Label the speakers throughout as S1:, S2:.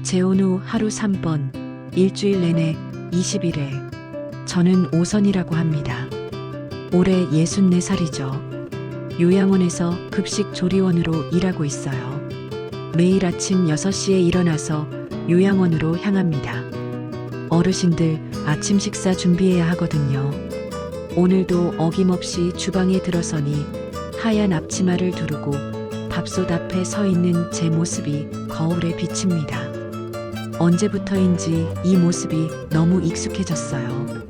S1: 재혼 후 하루 3번, 일주일 내내 20일에. 저는 오선이라고 합니다. 올해 64살이죠. 요양원에서 급식 조리원으로 일하고 있어요. 매일 아침 6시에 일어나서 요양원으로 향합니다. 어르신들 아침 식사 준비해야 하거든요. 오늘도 어김없이 주방에 들어서니 하얀 앞치마를 두르고 밥솥 앞에 서 있는 제 모습이 거울에 비칩니다. 언제부터인지 이 모습이 너무 익숙해졌어요.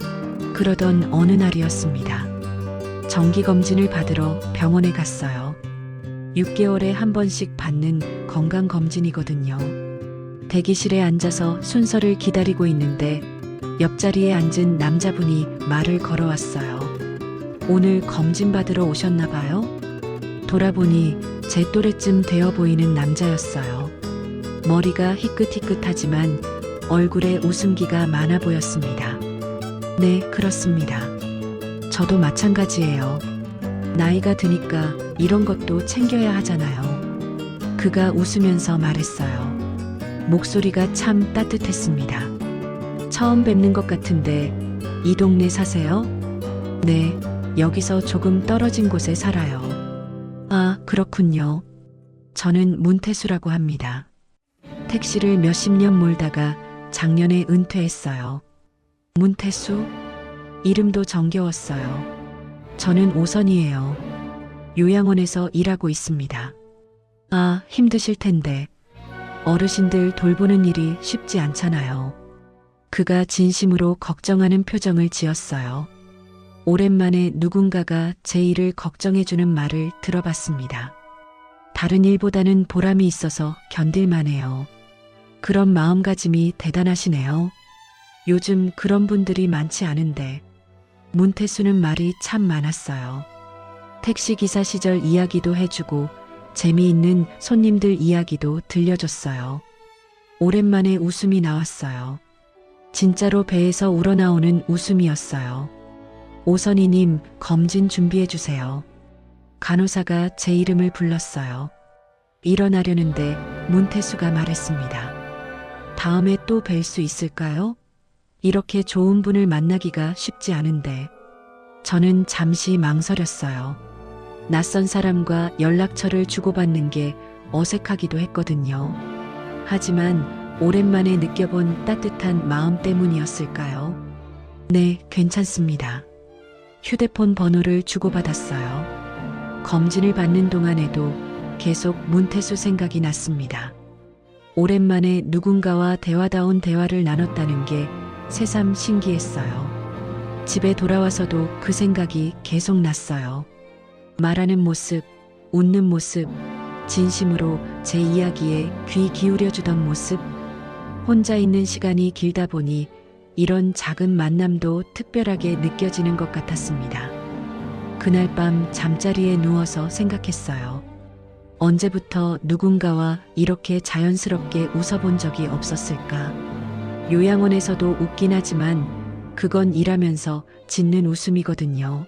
S1: 그러던 어느 날이었습니다. 정기검진을 받으러 병원에 갔어요. 6개월에 한 번씩 받는 건강검진이거든요. 대기실에 앉아서 순서를 기다리고 있는데 옆자리에 앉은 남자분이 말을 걸어왔어요. 오늘 검진 받으러 오셨나 봐요? 돌아보니 제 또래쯤 되어 보이는 남자였어요. 머리가 희끗희끗하지만 얼굴에 웃음기가 많아 보였습니다. 네, 그렇습니다. 저도 마찬가지예요. 나이가 드니까 이런 것도 챙겨야 하잖아요. 그가 웃으면서 말했어요. 목소리가 참 따뜻했습니다. 처음 뵙는 것 같은데 이 동네 사세요? 네, 여기서 조금 떨어진 곳에 살아요. 아, 그렇군요. 저는 문태수라고 합니다. 택시를 몇십 년 몰다가 작년에 은퇴했어요. 문태수? 이름도 정겨웠어요. 저는 오선이에요. 요양원에서 일하고 있습니다. 아, 힘드실 텐데. 어르신들 돌보는 일이 쉽지 않잖아요. 그가 진심으로 걱정하는 표정을 지었어요. 오랜만에 누군가가 제 일을 걱정해주는 말을 들어봤습니다. 다른 일보다는 보람이 있어서 견딜만해요. 그런 마음가짐이 대단하시네요. 요즘 그런 분들이 많지 않은데. 문태수는 말이 참 많았어요. 택시기사 시절 이야기도 해주고 재미있는 손님들 이야기도 들려줬어요. 오랜만에 웃음이 나왔어요. 진짜로 배에서 우러나오는 웃음이었어요. 오선이님, 검진 준비해주세요. 간호사가 제 이름을 불렀어요. 일어나려는데 문태수가 말했습니다. 다음에 또 뵐 수 있을까요? 이렇게 좋은 분을 만나기가 쉽지 않은데. 저는 잠시 망설였어요. 낯선 사람과 연락처를 주고받는 게 어색하기도 했거든요. 하지만 오랜만에 느껴본 따뜻한 마음 때문이었을까요? 네, 괜찮습니다. 휴대폰 번호를 주고받았어요. 검진을 받는 동안에도 계속 문태수 생각이 났습니다. 오랜만에 누군가와 대화다운 대화를 나눴다는 게 새삼 신기했어요. 집에 돌아와서도 그 생각이 계속 났어요. 말하는 모습, 웃는 모습, 진심으로 제 이야기에 귀 기울여주던 모습. 혼자 있는 시간이 길다 보니 이런 작은 만남도 특별하게 느껴지는 것 같았습니다. 그날 밤 잠자리에 누워서 생각했어요. 언제부터 누군가와 이렇게 자연스럽게 웃어본 적이 없었을까? 요양원에서도 웃긴 하지만 그건 일하면서 짓는 웃음이거든요.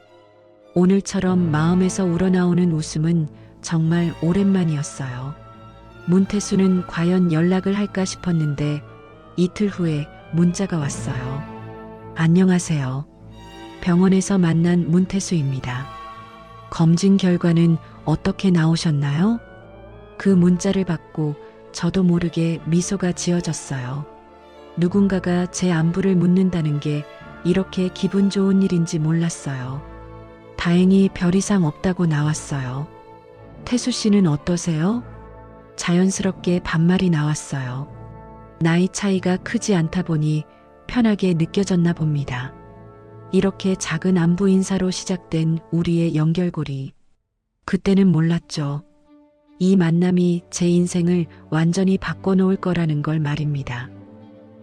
S1: 오늘처럼 마음에서 우러나오는 웃음은 정말 오랜만이었어요. 문태수는 과연 연락을 할까 싶었는데 이틀 후에 문자가 왔어요. 안녕하세요. 병원에서 만난 문태수입니다. 검진 결과는 어떻게 나오셨나요? 그 문자를 받고 저도 모르게 미소가 지어졌어요. 누군가가 제 안부를 묻는다는 게 이렇게 기분 좋은 일인지 몰랐어요. 다행히 별 이상 없다고 나왔어요. 태수 씨는 어떠세요? 자연스럽게 반말이 나왔어요. 나이 차이가 크지 않다 보니 편하게 느껴졌나 봅니다. 이렇게 작은 안부 인사로 시작된 우리의 연결고리. 그때는 몰랐죠. 이 만남이 제 인생을 완전히 바꿔놓을 거라는 걸 말입니다.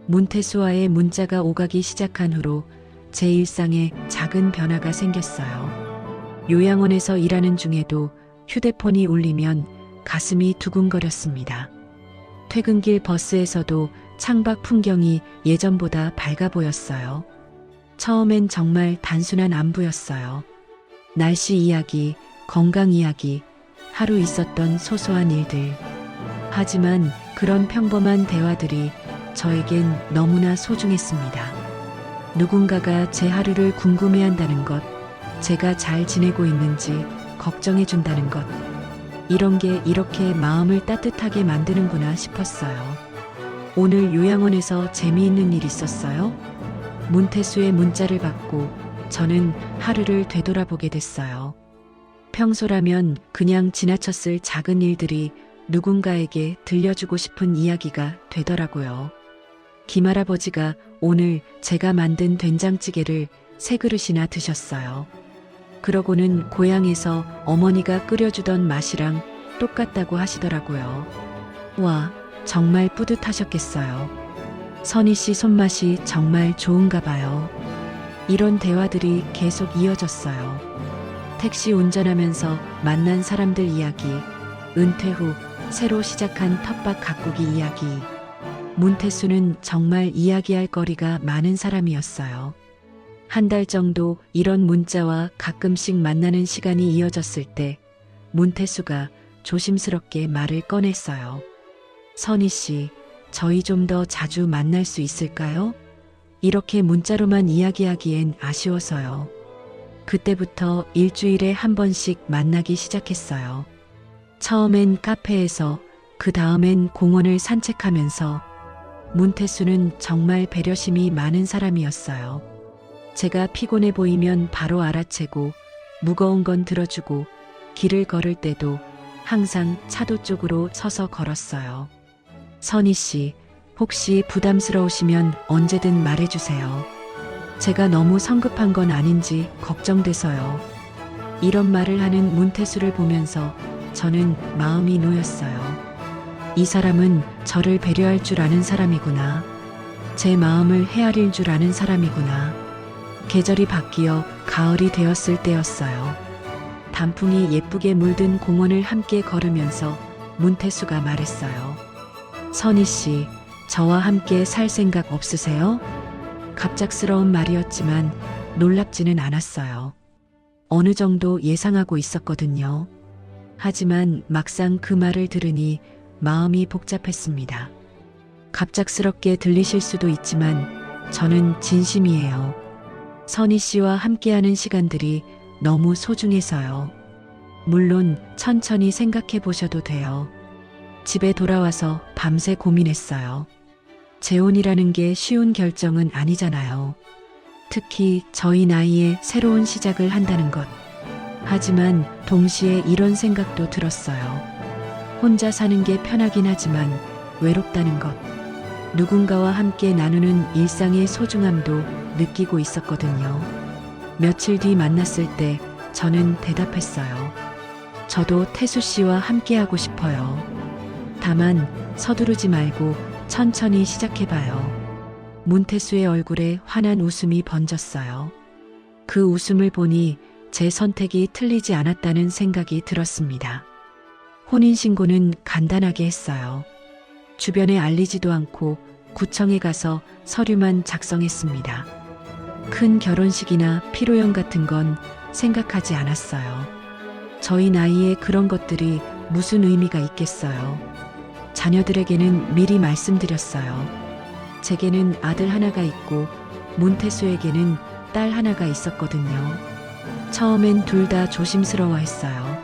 S1: 문태수와의 문자가 오가기 시작한 후로 제 일상에 작은 변화가 생겼어요. 요양원에서 일하는 중에도 휴대폰이 울리면 가슴이 두근거렸습니다. 퇴근길 버스에서도 창밖 풍경이 예전보다 밝아 보였어요. 처음엔 정말 단순한 안부였어요. 날씨 이야기, 건강 이야기, 하루 있었던 소소한 일들. 하지만 그런 평범한 대화들이 저에겐 너무나 소중했습니다. 누군가가 제 하루를 궁금해한다는 것, 제가 잘 지내고 있는지 걱정해준다는 것, 이런 게 이렇게 마음을 따뜻하게 만드는구나 싶었어요. 오늘 요양원에서 재미있는 일 있었어요? 문태수의 문자를 받고 저는 하루를 되돌아보게 됐어요. 평소라면 그냥 지나쳤을 작은 일들이 누군가에게 들려주고 싶은 이야기가 되더라고요. 김할아버지가 오늘 제가 만든 된장찌개를 3그릇이나 드셨어요. 그러고는 고향에서 어머니가 끓여주던 맛이랑 똑같다고 하시더라고요. 와, 정말 뿌듯하셨겠어요. 선희 씨 손맛이 정말 좋은가 봐요. 이런 대화들이 계속 이어졌어요. 택시 운전하면서 만난 사람들 이야기, 은퇴 후 새로 시작한 텃밭 가꾸기 이야기. 문태수는 정말 이야기할 거리가 많은 사람이었어요. 한 달 정도 이런 문자와 가끔씩 만나는 시간이 이어졌을 때 문태수가 조심스럽게 말을 꺼냈어요. 선희 씨, 저희 좀 더 자주 만날 수 있을까요? 이렇게 문자로만 이야기하기엔 아쉬워서요. 그때부터 일주일에 한 번씩 만나기 시작했어요. 처음엔 카페에서, 그 다음엔 공원을 산책하면서. 문태수는 정말 배려심이 많은 사람이었어요. 제가 피곤해 보이면 바로 알아채고 무거운 건 들어주고 길을 걸을 때도 항상 차도 쪽으로 서서 걸었어요. 선희 씨, 혹시 부담스러우시면 언제든 말해주세요. 제가 너무 성급한 건 아닌지 걱정돼서요. 이런 말을 하는 문태수를 보면서 저는 마음이 놓였어요. 이 사람은 저를 배려할 줄 아는 사람이구나. 제 마음을 헤아릴 줄 아는 사람이구나. 계절이 바뀌어 가을이 되었을 때였어요. 단풍이 예쁘게 물든 공원을 함께 걸으면서 문태수가 말했어요. 선희 씨, 저와 함께 살 생각 없으세요? 갑작스러운 말이었지만 놀랍지는 않았어요. 어느 정도 예상하고 있었거든요. 하지만 막상 그 말을 들으니 마음이 복잡했습니다. 갑작스럽게 들리실 수도 있지만 저는 진심이에요. 선희 씨와 함께하는 시간들이 너무 소중해서요. 물론 천천히 생각해 보셔도 돼요. 집에 돌아와서 밤새 고민했어요. 재혼이라는 게 쉬운 결정은 아니잖아요. 특히 저희 나이에 새로운 시작을 한다는 것. 하지만 동시에 이런 생각도 들었어요. 혼자 사는 게 편하긴 하지만 외롭다는 것. 누군가와 함께 나누는 일상의 소중함도 느끼고 있었거든요. 며칠 뒤 만났을 때 저는 대답했어요. 저도 태수 씨와 함께하고 싶어요. 다만 서두르지 말고 천천히 시작해봐요. 문태수의 얼굴에 환한 웃음이 번졌어요. 그 웃음을 보니 제 선택이 틀리지 않았다는 생각이 들었습니다. 혼인신고는 간단하게 했어요. 주변에 알리지도 않고 구청에 가서 서류만 작성했습니다. 큰 결혼식이나 피로연 같은 건 생각하지 않았어요. 저희 나이에 그런 것들이 무슨 의미가 있겠어요. 자녀들에게는 미리 말씀드렸어요. 제게는 아들 하나가 있고 문태수에게는 딸 하나가 있었거든요. 처음엔 둘 다 조심스러워했어요.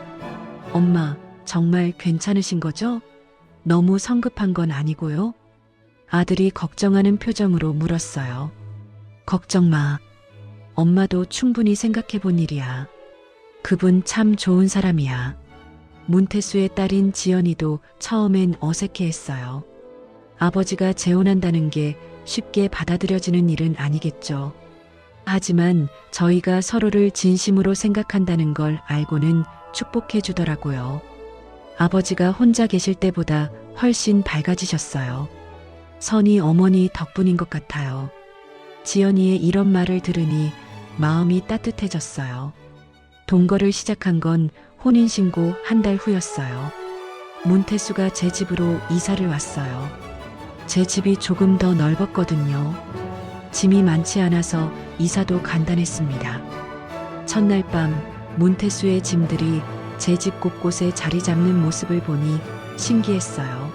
S1: 엄마, 정말 괜찮으신 거죠? 너무 성급한 건 아니고요? 아들이 걱정하는 표정으로 물었어요. 걱정 마. 엄마도 충분히 생각해 본 일이야. 그분 참 좋은 사람이야. 문태수의 딸인 지연이도 처음엔 어색해했어요. 아버지가 재혼한다는 게 쉽게 받아들여지는 일은 아니겠죠. 하지만 저희가 서로를 진심으로 생각한다는 걸 알고는 축복해 주더라고요. 아버지가 혼자 계실 때보다 훨씬 밝아지셨어요. 선희 어머니 덕분인 것 같아요. 지연이의 이런 말을 들으니 마음이 따뜻해졌어요. 동거를 시작한 건 혼인신고 한 달 후였어요. 문태수가 제 집으로 이사를 왔어요. 제 집이 조금 더 넓었거든요. 짐이 많지 않아서 이사도 간단했습니다. 첫날 밤 문태수의 짐들이 제 집 곳곳에 자리 잡는 모습을 보니 신기했어요.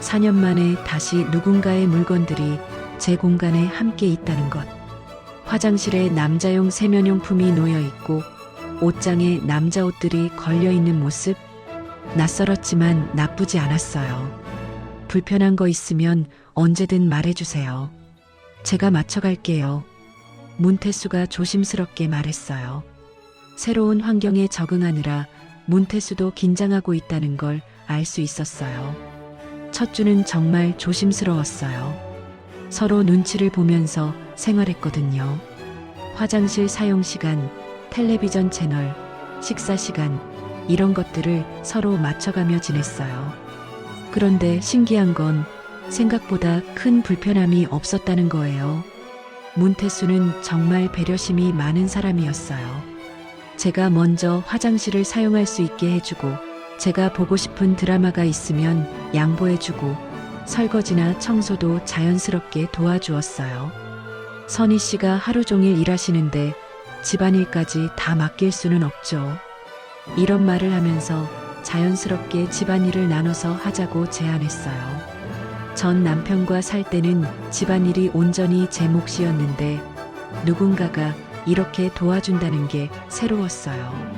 S1: 4년 만에 다시 누군가의 물건들이 제 공간에 함께 있다는 것. 화장실에 남자용 세면용품이 놓여 있고 옷장에 남자 옷들이 걸려 있는 모습. 낯설었지만 나쁘지 않았어요. 불편한 거 있으면 언제든 말해주세요. 제가 맞춰갈게요. 문태수가 조심스럽게 말했어요. 새로운 환경에 적응하느라 문태수도 긴장하고 있다는 걸 알 수 있었어요. 첫 주는 정말 조심스러웠어요. 서로 눈치를 보면서 생활했거든요. 화장실 사용 시간, 텔레비전 채널, 식사 시간, 이런 것들을 서로 맞춰가며 지냈어요. 그런데 신기한 건 생각보다 큰 불편함이 없었다는 거예요. 문태수는 정말 배려심이 많은 사람이었어요. 제가 먼저 화장실을 사용할 수 있게 해주고, 제가 보고 싶은 드라마가 있으면 양보해주고, 설거지나 청소도 자연스럽게 도와주었어요. 선희 씨가 하루 종일 일하시는데 집안일까지 다 맡길 수는 없죠. 이런 말을 하면서 자연스럽게 집안일을 나눠서 하자고 제안했어요. 전 남편과 살 때는 집안일이 온전히 제 몫이었는데 누군가가 이렇게 도와준다는 게 새로웠어요.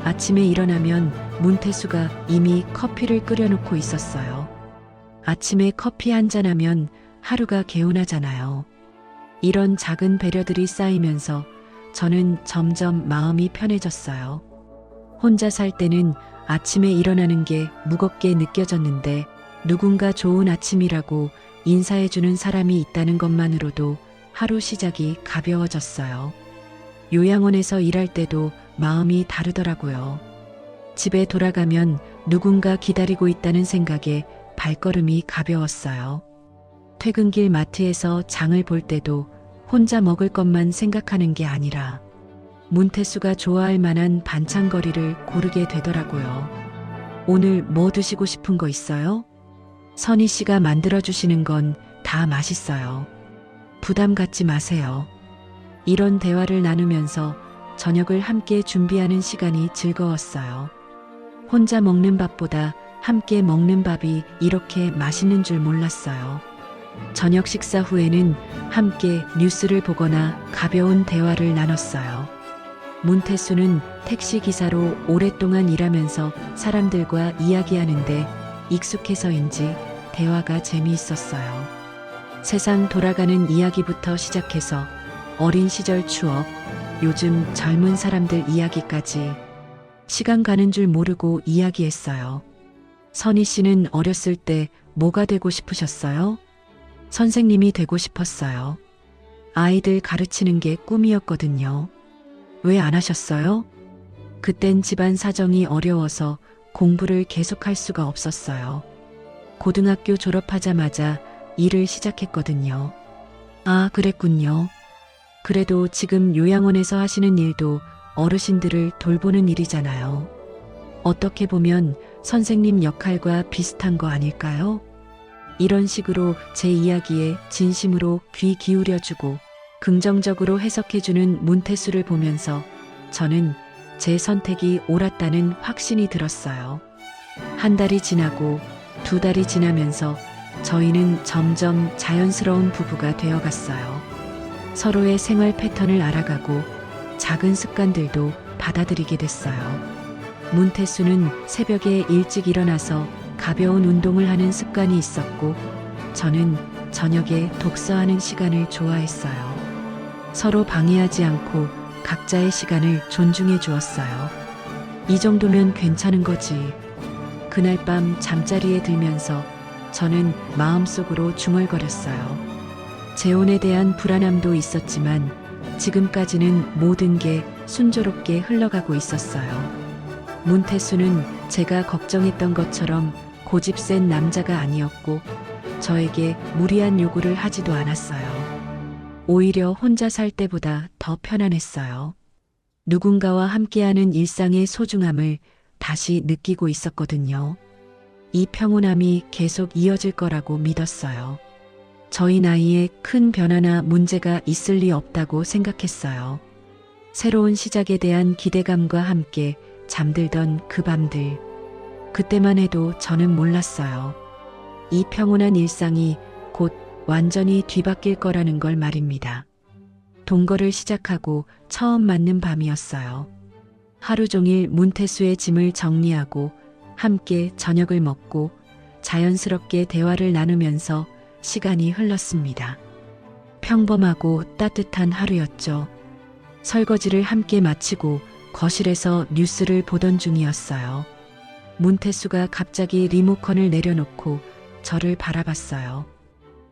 S1: 아침에 일어나면 문태수가 이미 커피를 끓여놓고 있었어요. 아침에 커피 한잔 하면 하루가 개운하잖아요. 이런 작은 배려들이 쌓이면서 저는 점점 마음이 편해졌어요. 혼자 살 때는 아침에 일어나는 게 무겁게 느껴졌는데 누군가 좋은 아침이라고 인사해주는 사람이 있다는 것만으로도 하루 시작이 가벼워졌어요. 요양원에서 일할 때도 마음이 다르더라고요. 집에 돌아가면 누군가 기다리고 있다는 생각에 발걸음이 가벼웠어요. 퇴근길 마트에서 장을 볼 때도 혼자 먹을 것만 생각하는 게 아니라 문태수가 좋아할 만한 반찬거리를 고르게 되더라고요. 오늘 뭐 드시고 싶은 거 있어요? 선희 씨가 만들어주시는 건 다 맛있어요. 부담 갖지 마세요. 이런 대화를 나누면서 저녁을 함께 준비하는 시간이 즐거웠어요. 혼자 먹는 밥보다 함께 먹는 밥이 이렇게 맛있는 줄 몰랐어요. 저녁 식사 후에는 함께 뉴스를 보거나 가벼운 대화를 나눴어요. 문태수는 택시기사로 오랫동안 일하면서 사람들과 이야기하는데 익숙해서인지 대화가 재미있었어요. 세상 돌아가는 이야기부터 시작해서 어린 시절 추억, 요즘 젊은 사람들 이야기까지 시간 가는 줄 모르고 이야기했어요. 선희 씨는 어렸을 때 뭐가 되고 싶으셨어요? 선생님이 되고 싶었어요. 아이들 가르치는 게 꿈이었거든요. 왜 안 하셨어요? 그땐 집안 사정이 어려워서 공부를 계속할 수가 없었어요. 고등학교 졸업하자마자 일을 시작했거든요. 아, 그랬군요. 그래도 지금 요양원에서 하시는 일도 어르신들을 돌보는 일이잖아요. 어떻게 보면 선생님 역할과 비슷한 거 아닐까요? 이런 식으로 제 이야기에 진심으로 귀 기울여주고 긍정적으로 해석해주는 문태수를 보면서 저는 제 선택이 옳았다는 확신이 들었어요. 한 달이 지나고 두 달이 지나면서 저희는 점점 자연스러운 부부가 되어갔어요. 서로의 생활 패턴을 알아가고 작은 습관들도 받아들이게 됐어요. 문태수는 새벽에 일찍 일어나서 가벼운 운동을 하는 습관이 있었고 저는 저녁에 독서하는 시간을 좋아했어요. 서로 방해하지 않고 각자의 시간을 존중해 주었어요. 이 정도면 괜찮은 거지. 그날 밤 잠자리에 들면서 저는 마음속으로 중얼거렸어요. 재혼에 대한 불안함도 있었지만 지금까지는 모든 게 순조롭게 흘러가고 있었어요. 문태수는 제가 걱정했던 것처럼 고집센 남자가 아니었고 저에게 무리한 요구를 하지도 않았어요. 오히려 혼자 살 때보다 더 편안했어요. 누군가와 함께하는 일상의 소중함을 다시 느끼고 있었거든요. 이 평온함이 계속 이어질 거라고 믿었어요. 저희 나이에 큰 변화나 문제가 있을 리 없다고 생각했어요. 새로운 시작에 대한 기대감과 함께 잠들던 그 밤들. 그때만 해도 저는 몰랐어요. 이 평온한 일상이 곧 완전히 뒤바뀔 거라는 걸 말입니다. 동거를 시작하고 처음 맞는 밤이었어요. 하루 종일 문태수의 짐을 정리하고 함께 저녁을 먹고 자연스럽게 대화를 나누면서 시간이 흘렀습니다. 평범하고 따뜻한 하루였죠. 설거지를 함께 마치고 거실에서 뉴스를 보던 중이었어요. 문태수가 갑자기 리모컨을 내려놓고 저를 바라봤어요.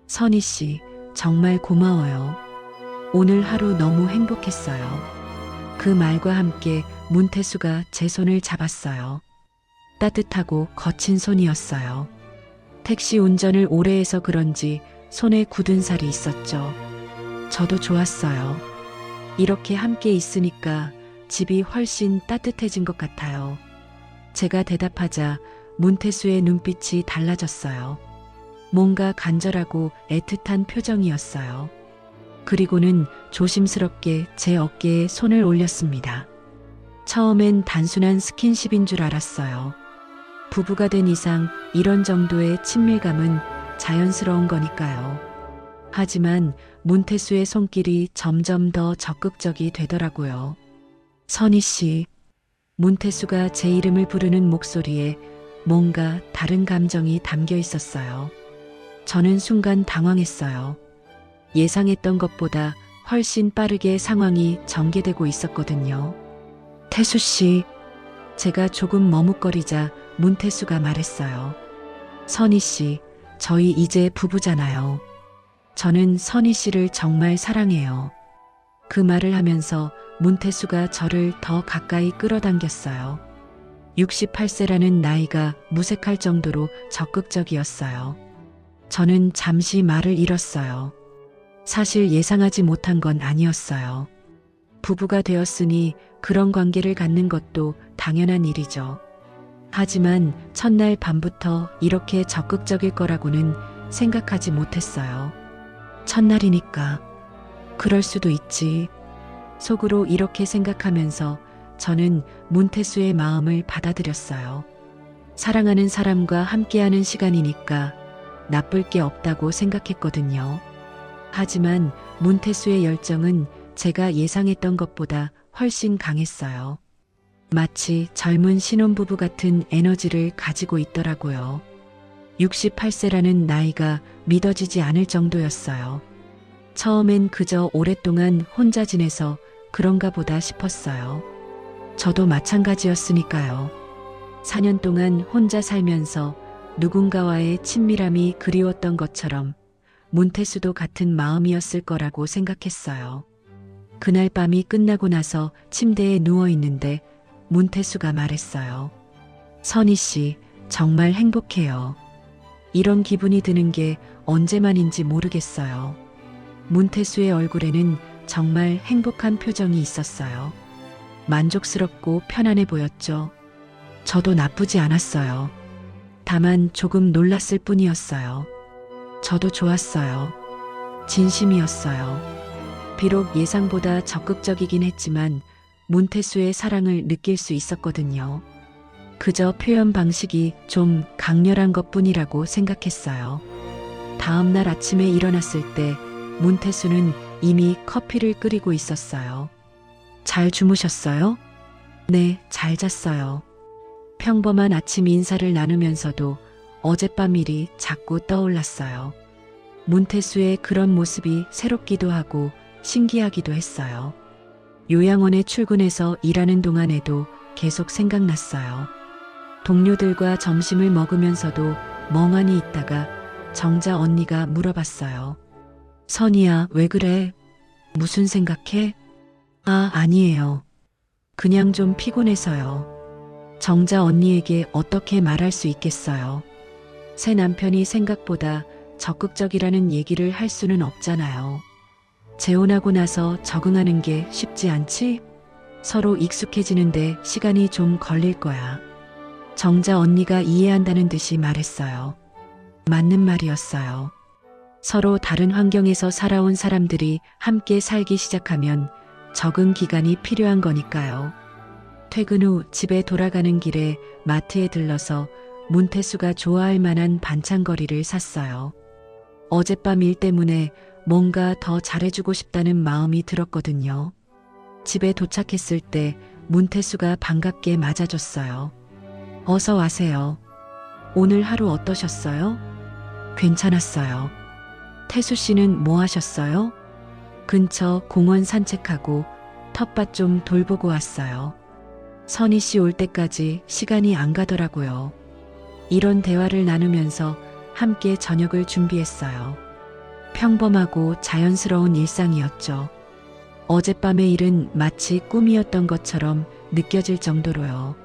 S1: 선희 씨, 정말 고마워요. 오늘 하루 너무 행복했어요. 그 말과 함께 문태수가 제 손을 잡았어요. 따뜻하고 거친 손이었어요. 택시 운전을 오래 해서 그런지 손에 굳은 살이 있었죠. 저도 좋았어요. 이렇게 함께 있으니까 집이 훨씬 따뜻해진 것 같아요. 제가 대답하자 문태수의 눈빛이 달라졌어요. 뭔가 간절하고 애틋한 표정이었어요. 그리고는 조심스럽게 제 어깨에 손을 올렸습니다. 처음엔 단순한 스킨십인 줄 알았어요. 부부가 된 이상 이런 정도의 친밀감은 자연스러운 거니까요. 하지만 문태수의 손길이 점점 더 적극적이 되더라고요. 선희 씨, 문태수가 제 이름을 부르는 목소리에 뭔가 다른 감정이 담겨 있었어요. 저는 순간 당황했어요. 예상했던 것보다 훨씬 빠르게 상황이 전개되고 있었거든요. 태수 씨, 제가 조금 머뭇거리자 문태수가 말했어요. 선희 씨, 저희 이제 부부잖아요. 저는 선희 씨를 정말 사랑해요. 그 말을 하면서 문태수가 저를 더 가까이 끌어당겼어요. 68세라는 나이가 무색할 정도로 적극적이었어요. 저는 잠시 말을 잃었어요. 사실 예상하지 못한 건 아니었어요. 부부가 되었으니 그런 관계를 갖는 것도 당연한 일이죠. 하지만 첫날 밤부터 이렇게 적극적일 거라고는 생각하지 못했어요. 첫날이니까 그럴 수도 있지. 속으로 이렇게 생각하면서 저는 문태수의 마음을 받아들였어요. 사랑하는 사람과 함께하는 시간이니까 나쁠 게 없다고 생각했거든요. 하지만 문태수의 열정은 제가 예상했던 것보다 훨씬 강했어요. 마치 젊은 신혼부부 같은 에너지를 가지고 있더라고요. 68세라는 나이가 믿어지지 않을 정도였어요. 처음엔 그저 오랫동안 혼자 지내서 그런가 보다 싶었어요. 저도 마찬가지였으니까요. 4년 동안 혼자 살면서 누군가와의 친밀함이 그리웠던 것처럼 문태수도 같은 마음이었을 거라고 생각했어요. 그날 밤이 끝나고 나서 침대에 누워 있는데 문태수가 말했어요. 선희 씨, 정말 행복해요. 이런 기분이 드는 게 언제만인지 모르겠어요. 문태수의 얼굴에는 정말 행복한 표정이 있었어요. 만족스럽고 편안해 보였죠. 저도 나쁘지 않았어요. 다만 조금 놀랐을 뿐이었어요. 저도 좋았어요. 진심이었어요. 비록 예상보다 적극적이긴 했지만 문태수의 사랑을 느낄 수 있었거든요. 그저 표현 방식이 좀 강렬한 것뿐이라고 생각했어요. 다음 날 아침에 일어났을 때 문태수는 이미 커피를 끓이고 있었어요. 잘 주무셨어요? 네, 잘 잤어요. 평범한 아침 인사를 나누면서도 어젯밤 일이 자꾸 떠올랐어요. 문태수의 그런 모습이 새롭기도 하고 신기하기도 했어요. 요양원에 출근해서 일하는 동안에도 계속 생각났어요. 동료들과 점심을 먹으면서도 멍하니 있다가 정자 언니가 물어봤어요. 선희야, 왜 그래? 무슨 생각해? 아니에요. 그냥 좀 피곤해서요. 정자 언니에게 어떻게 말할 수 있겠어요. 새 남편이 생각보다 적극적이라는 얘기를 할 수는 없잖아요. 재혼하고 나서 적응하는 게 쉽지 않지? 서로 익숙해지는데 시간이 좀 걸릴 거야. 정자 언니가 이해한다는 듯이 말했어요. 맞는 말이었어요. 서로 다른 환경에서 살아온 사람들이 함께 살기 시작하면 적응 기간이 필요한 거니까요. 퇴근 후 집에 돌아가는 길에 마트에 들러서 문태수가 좋아할 만한 반찬거리를 샀어요. 어젯밤 일 때문에 뭔가 더 잘해주고 싶다는 마음이 들었거든요. 집에 도착했을 때 문태수가 반갑게 맞아줬어요. 어서 와세요. 오늘 하루 어떠셨어요? 괜찮았어요. 태수 씨는 뭐 하셨어요? 근처 공원 산책하고 텃밭 좀 돌보고 왔어요. 선희 씨 올 때까지 시간이 안 가더라고요. 이런 대화를 나누면서 함께 저녁을 준비했어요. 평범하고 자연스러운 일상이었죠. 어젯밤의 일은 마치 꿈이었던 것처럼 느껴질 정도로요.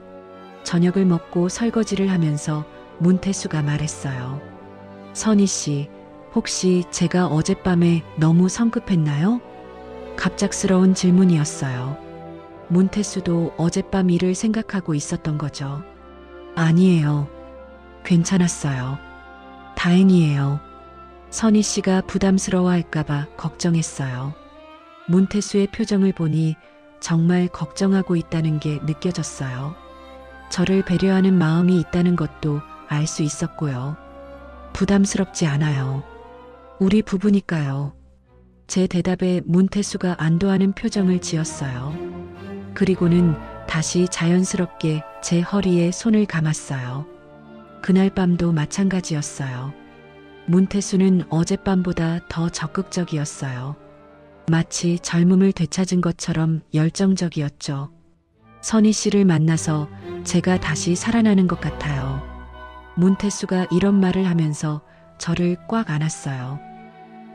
S1: 저녁을 먹고 설거지를 하면서 문태수가 말했어요. 선희 씨, 혹시 제가 어젯밤에 너무 성급했나요? 갑작스러운 질문이었어요. 문태수도 어젯밤 일을 생각하고 있었던 거죠. 아니에요. 괜찮았어요. 다행이에요. 선희 씨가 부담스러워할까봐 걱정했어요. 문태수의 표정을 보니 정말 걱정하고 있다는 게 느껴졌어요. 저를 배려하는 마음이 있다는 것도 알 수 있었고요. 부담스럽지 않아요. 우리 부부니까요. 제 대답에 문태수가 안도하는 표정을 지었어요. 그리고는 다시 자연스럽게 제 허리에 손을 감았어요. 그날 밤도 마찬가지였어요. 문태수는 어젯밤보다 더 적극적이었어요. 마치 젊음을 되찾은 것처럼 열정적이었죠. 선희 씨를 만나서 제가 다시 살아나는 것 같아요. 문태수가 이런 말을 하면서 저를 꽉 안았어요.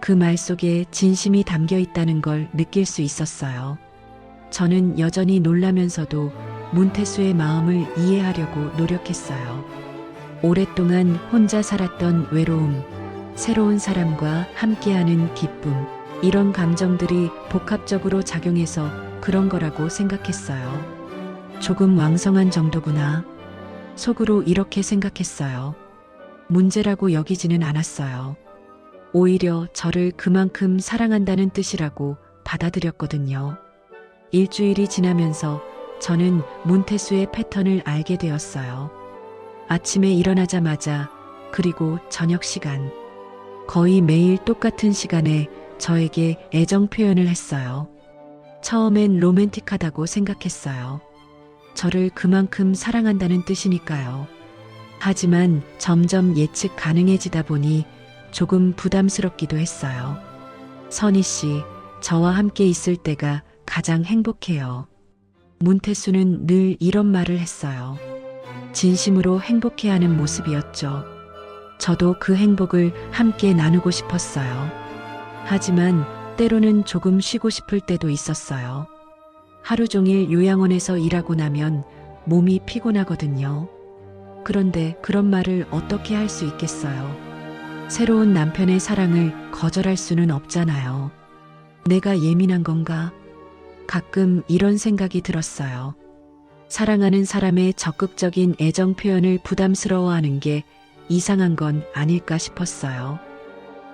S1: 그 말 속에 진심이 담겨 있다는 걸 느낄 수 있었어요. 저는 여전히 놀라면서도 문태수의 마음을 이해하려고 노력했어요. 오랫동안 혼자 살았던 외로움, 새로운 사람과 함께하는 기쁨, 이런 감정들이 복합적으로 작용해서 그런 거라고 생각했어요. 조금 왕성한 정도구나. 속으로 이렇게 생각했어요. 문제라고 여기지는 않았어요. 오히려 저를 그만큼 사랑한다는 뜻이라고 받아들였거든요. 일주일이 지나면서 저는 문태수의 패턴을 알게 되었어요. 아침에 일어나자마자 그리고 저녁 시간, 거의 매일 똑같은 시간에 저에게 애정 표현을 했어요. 처음엔 로맨틱하다고 생각했어요. 저를 그만큼 사랑한다는 뜻이니까요. 하지만 점점 예측 가능해지다 보니 조금 부담스럽기도 했어요. 선희 씨, 저와 함께 있을 때가 가장 행복해요. 문태수는 늘 이런 말을 했어요. 진심으로 행복해하는 모습이었죠. 저도 그 행복을 함께 나누고 싶었어요. 하지만 때로는 조금 쉬고 싶을 때도 있었어요. 하루 종일 요양원에서 일하고 나면 몸이 피곤하거든요. 그런데 그런 말을 어떻게 할 수 있겠어요? 새로운 남편의 사랑을 거절할 수는 없잖아요. 내가 예민한 건가? 가끔 이런 생각이 들었어요. 사랑하는 사람의 적극적인 애정 표현을 부담스러워하는 게 이상한 건 아닐까 싶었어요.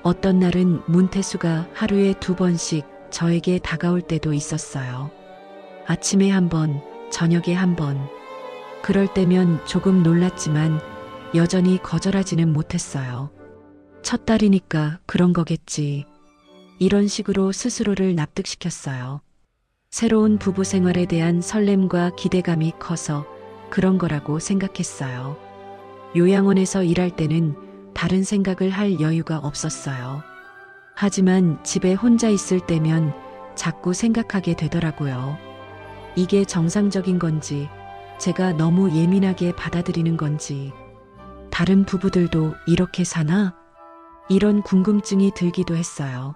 S1: 어떤 날은 문태수가 하루에 2번씩 저에게 다가올 때도 있었어요. 아침에 1번, 저녁에 1번. 그럴 때면 조금 놀랐지만 여전히 거절하지는 못했어요. 첫 딸이니까 그런 거겠지. 이런 식으로 스스로를 납득시켰어요. 새로운 부부 생활에 대한 설렘과 기대감이 커서 그런 거라고 생각했어요. 요양원에서 일할 때는 다른 생각을 할 여유가 없었어요. 하지만 집에 혼자 있을 때면 자꾸 생각하게 되더라고요. 이게 정상적인 건지, 제가 너무 예민하게 받아들이는 건지, 다른 부부들도 이렇게 사나? 이런 궁금증이 들기도 했어요.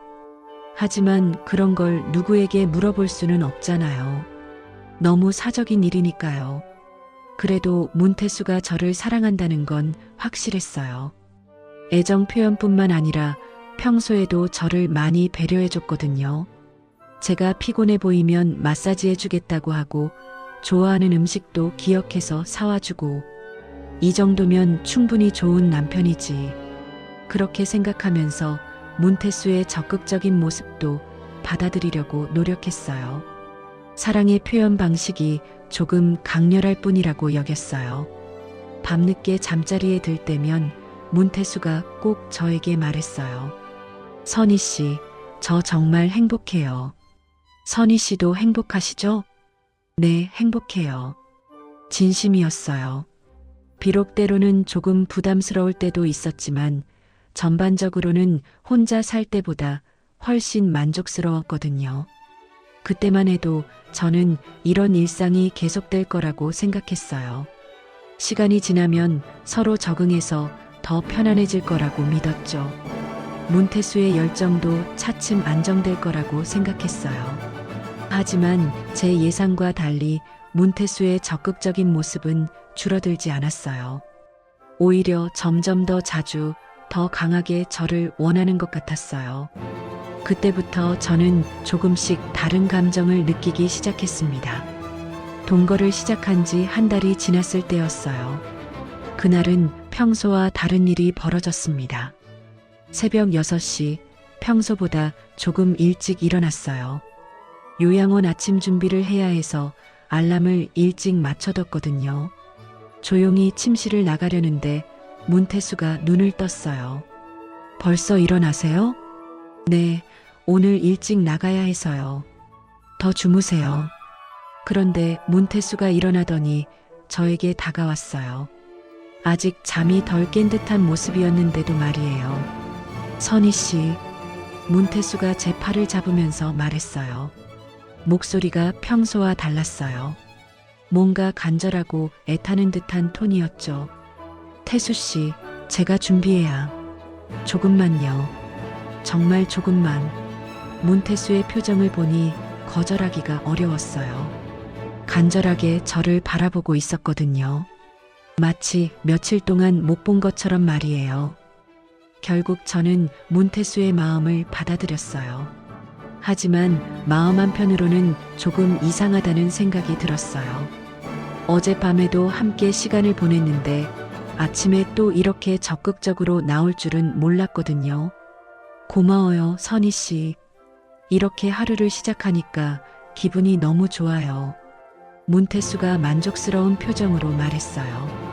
S1: 하지만 그런 걸 누구에게 물어볼 수는 없잖아요. 너무 사적인 일이니까요. 그래도 문태수가 저를 사랑한다는 건 확실했어요. 애정 표현뿐만 아니라 평소에도 저를 많이 배려해줬거든요. 제가 피곤해 보이면 마사지해주겠다고 하고 좋아하는 음식도 기억해서 사와주고 이 정도면 충분히 좋은 남편이지. 그렇게 생각하면서 문태수의 적극적인 모습도 받아들이려고 노력했어요. 사랑의 표현 방식이 조금 강렬할 뿐이라고 여겼어요. 밤늦게 잠자리에 들 때면 문태수가 꼭 저에게 말했어요. 선희 씨, 저 정말 행복해요. 선희 씨도 행복하시죠? 네, 행복해요. 진심이었어요. 비록 때로는 조금 부담스러울 때도 있었지만 전반적으로는 혼자 살 때보다 훨씬 만족스러웠거든요. 그때만 해도 저는 이런 일상이 계속될 거라고 생각했어요. 시간이 지나면 서로 적응해서 더 편안해질 거라고 믿었죠. 문태수의 열정도 차츰 안정될 거라고 생각했어요. 하지만 제 예상과 달리 문태수의 적극적인 모습은 줄어들지 않았어요. 오히려 점점 더 자주, 더 강하게 저를 원하는 것 같았어요. 그때부터 저는 조금씩 다른 감정을 느끼기 시작했습니다. 동거를 시작한 지 한 달이 지났을 때였어요. 그날은 평소와 다른 일이 벌어졌습니다. 새벽 6시, 평소보다 조금 일찍 일어났어요. 요양원 아침 준비를 해야 해서 알람을 일찍 맞춰뒀거든요. 조용히 침실을 나가려는데 문태수가 눈을 떴어요. 벌써 일어나세요? 네, 오늘 일찍 나가야 해서요. 더 주무세요. 그런데 문태수가 일어나더니 저에게 다가왔어요. 아직 잠이 덜 깬 듯한 모습이었는데도 말이에요. 선희 씨, 문태수가 제 팔을 잡으면서 말했어요. 목소리가 평소와 달랐어요. 뭔가 간절하고 애타는 듯한 톤이었죠. 태수 씨, 제가 준비해야. 조금만요. 정말 조금만. 문태수의 표정을 보니 거절하기가 어려웠어요. 간절하게 저를 바라보고 있었거든요. 마치 며칠 동안 못 본 것처럼 말이에요. 결국 저는 문태수의 마음을 받아들였어요. 하지만 마음 한편으로는 조금 이상하다는 생각이 들었어요. 어젯밤에도 함께 시간을 보냈는데 아침에 또 이렇게 적극적으로 나올 줄은 몰랐거든요. 고마워요, 선희 씨. 이렇게 하루를 시작하니까 기분이 너무 좋아요. 문태수가 만족스러운 표정으로 말했어요.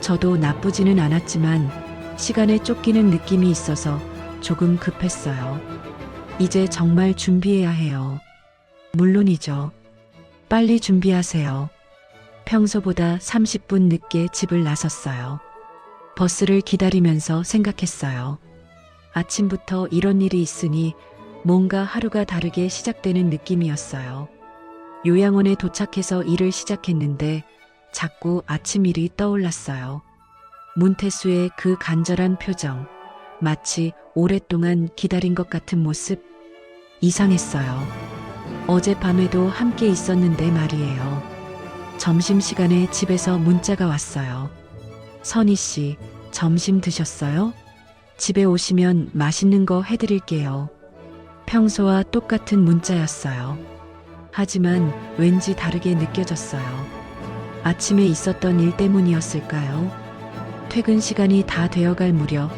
S1: 저도 나쁘지는 않았지만 시간에 쫓기는 느낌이 있어서 조금 급했어요. 이제 정말 준비해야 해요. 물론이죠. 빨리 준비하세요. 평소보다 30분 늦게 집을 나섰어요. 버스를 기다리면서 생각했어요. 아침부터 이런 일이 있으니 뭔가 하루가 다르게 시작되는 느낌이었어요. 요양원에 도착해서 일을 시작했는데 자꾸 아침 일이 떠올랐어요. 문태수의 그 간절한 표정, 마치 오랫동안 기다린 것 같은 모습, 이상했어요. 어젯밤에도 함께 있었는데 말이에요. 점심시간에 집에서 문자가 왔어요. 선희 씨, 점심 드셨어요? 집에 오시면 맛있는 거 해드릴게요. 평소와 똑같은 문자였어요. 하지만 왠지 다르게 느껴졌어요. 아침에 있었던 일 때문이었을까요? 퇴근 시간이 다 되어갈 무렵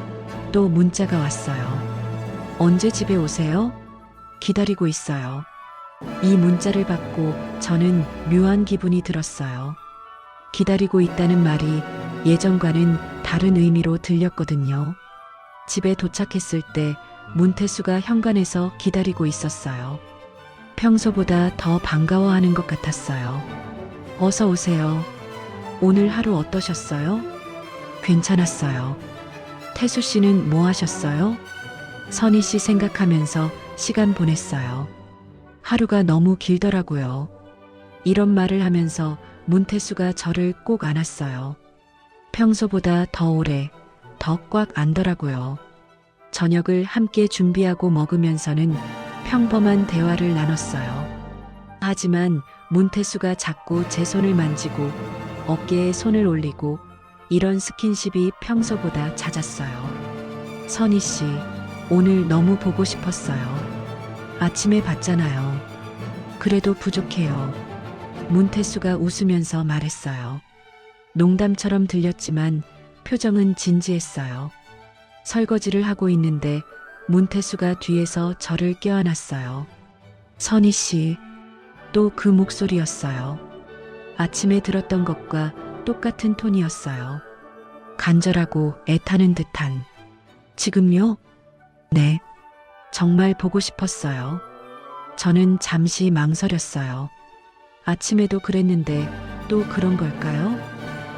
S1: 또 문자가 왔어요. 언제 집에 오세요? 기다리고 있어요. 이 문자를 받고 저는 묘한 기분이 들었어요. 기다리고 있다는 말이 예전과는 다른 의미로 들렸거든요. 집에 도착했을 때 문태수가 현관에서 기다리고 있었어요. 평소보다 더 반가워하는 것 같았어요. 어서 오세요. 오늘 하루 어떠셨어요? 괜찮았어요. 태수 씨는 뭐 하셨어요? 선희 씨 생각하면서 시간 보냈어요. 하루가 너무 길더라고요. 이런 말을 하면서 문태수가 저를 꼭 안았어요. 평소보다 더 오래, 더 꽉 안더라고요. 저녁을 함께 준비하고 먹으면서는 평범한 대화를 나눴어요. 하지만 문태수가 자꾸 제 손을 만지고 어깨에 손을 올리고 이런 스킨십이 평소보다 잦았어요. 선희 씨, 오늘 너무 보고 싶었어요. 아침에 봤잖아요. 그래도 부족해요. 문태수가 웃으면서 말했어요. 농담처럼 들렸지만 표정은 진지했어요. 설거지를 하고 있는데 문태수가 뒤에서 저를 껴안았어요. 선희 씨, 또 그 목소리였어요. 아침에 들었던 것과 똑같은 톤이었어요. 간절하고 애타는 듯한. 지금요? 네. 정말 보고 싶었어요. 저는 잠시 망설였어요. 아침에도 그랬는데 또 그런 걸까요?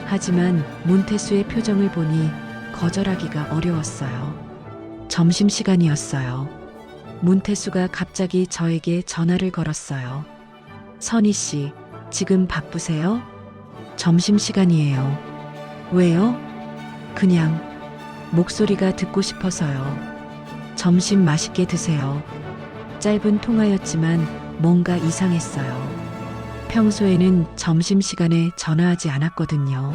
S1: 하지만 문태수의 표정을 보니 거절하기가 어려웠어요. 점심시간이었어요. 문태수가 갑자기 저에게 전화를 걸었어요. 선희 씨, 지금 바쁘세요? 점심시간이에요. 왜요? 그냥 목소리가 듣고 싶어서요. 점심 맛있게 드세요. 짧은 통화였지만 뭔가 이상했어요. 평소에는 점심시간에 전화하지 않았거든요.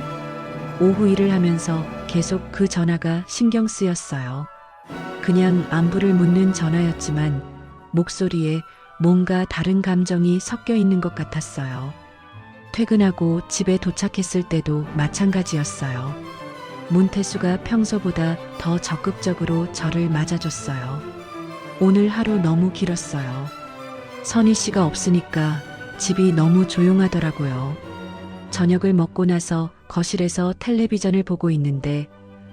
S1: 오후 일을 하면서 계속 그 전화가 신경 쓰였어요. 그냥 안부를 묻는 전화였지만 목소리에 뭔가 다른 감정이 섞여 있는 것 같았어요. 퇴근하고 집에 도착했을 때도 마찬가지였어요. 문태수가 평소보다 더 적극적으로 저를 맞아줬어요. 오늘 하루 너무 길었어요. 선희 씨가 없으니까 집이 너무 조용하더라고요. 저녁을 먹고 나서 거실에서 텔레비전을 보고 있는데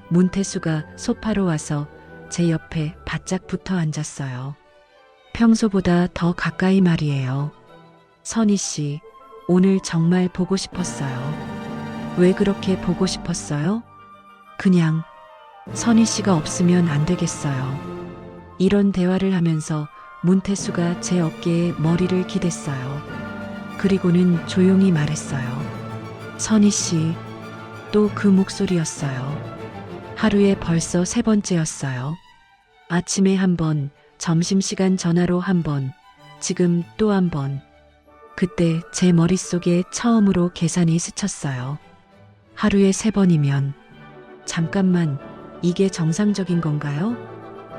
S1: 문태수가 소파로 와서 제 옆에 바짝 붙어 앉았어요. 평소보다 더 가까이 말이에요. 선희 씨, 오늘 정말 보고 싶었어요. 왜 그렇게 보고 싶었어요? 그냥 선희 씨가 없으면 안 되겠어요. 이런 대화를 하면서 문태수가 제 어깨에 머리를 기댔어요. 그리고는 조용히 말했어요. 선희 씨, 또 그 목소리였어요. 하루에 벌써 3번째였어요. 아침에 1번, 점심시간 전화로 1번, 지금 또 1번. 그때 제 머릿속에 처음으로 계산이 스쳤어요. 하루에 3번이면 잠깐만, 이게 정상적인 건가요?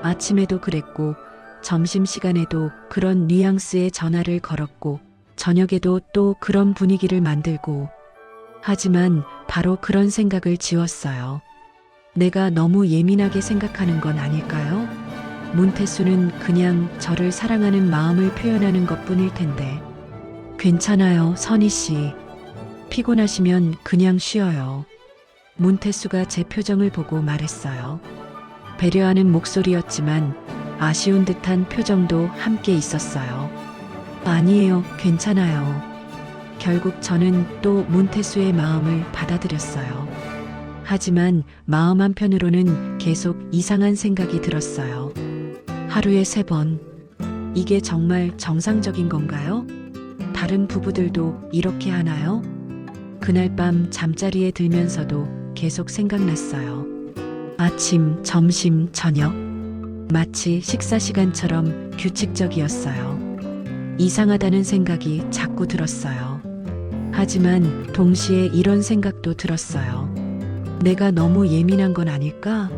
S1: 아침에도 그랬고 점심시간에도 그런 뉘앙스의 전화를 걸었고 저녁에도 또 그런 분위기를 만들고. 하지만 바로 그런 생각을 지웠어요. 내가 너무 예민하게 생각하는 건 아닐까요? 문태수는 그냥 저를 사랑하는 마음을 표현하는 것뿐일 텐데. 괜찮아요, 선희 씨. 피곤하시면 그냥 쉬어요. 문태수가 제 표정을 보고 말했어요. 배려하는 목소리였지만 아쉬운 듯한 표정도 함께 있었어요. 아니에요, 괜찮아요. 결국 저는 또 문태수의 마음을 받아들였어요. 하지만 마음 한편으로는 계속 이상한 생각이 들었어요. 하루에 3번. 이게 정말 정상적인 건가요? 다른 부부들도 이렇게 하나요? 그날 밤 잠자리에 들면서도 계속 생각났어요. 아침, 점심, 저녁. 마치 식사 시간처럼 규칙적이었어요. 이상하다는 생각이 자꾸 들었어요. 하지만 동시에 이런 생각도 들었어요. 내가 너무 예민한 건 아닐까?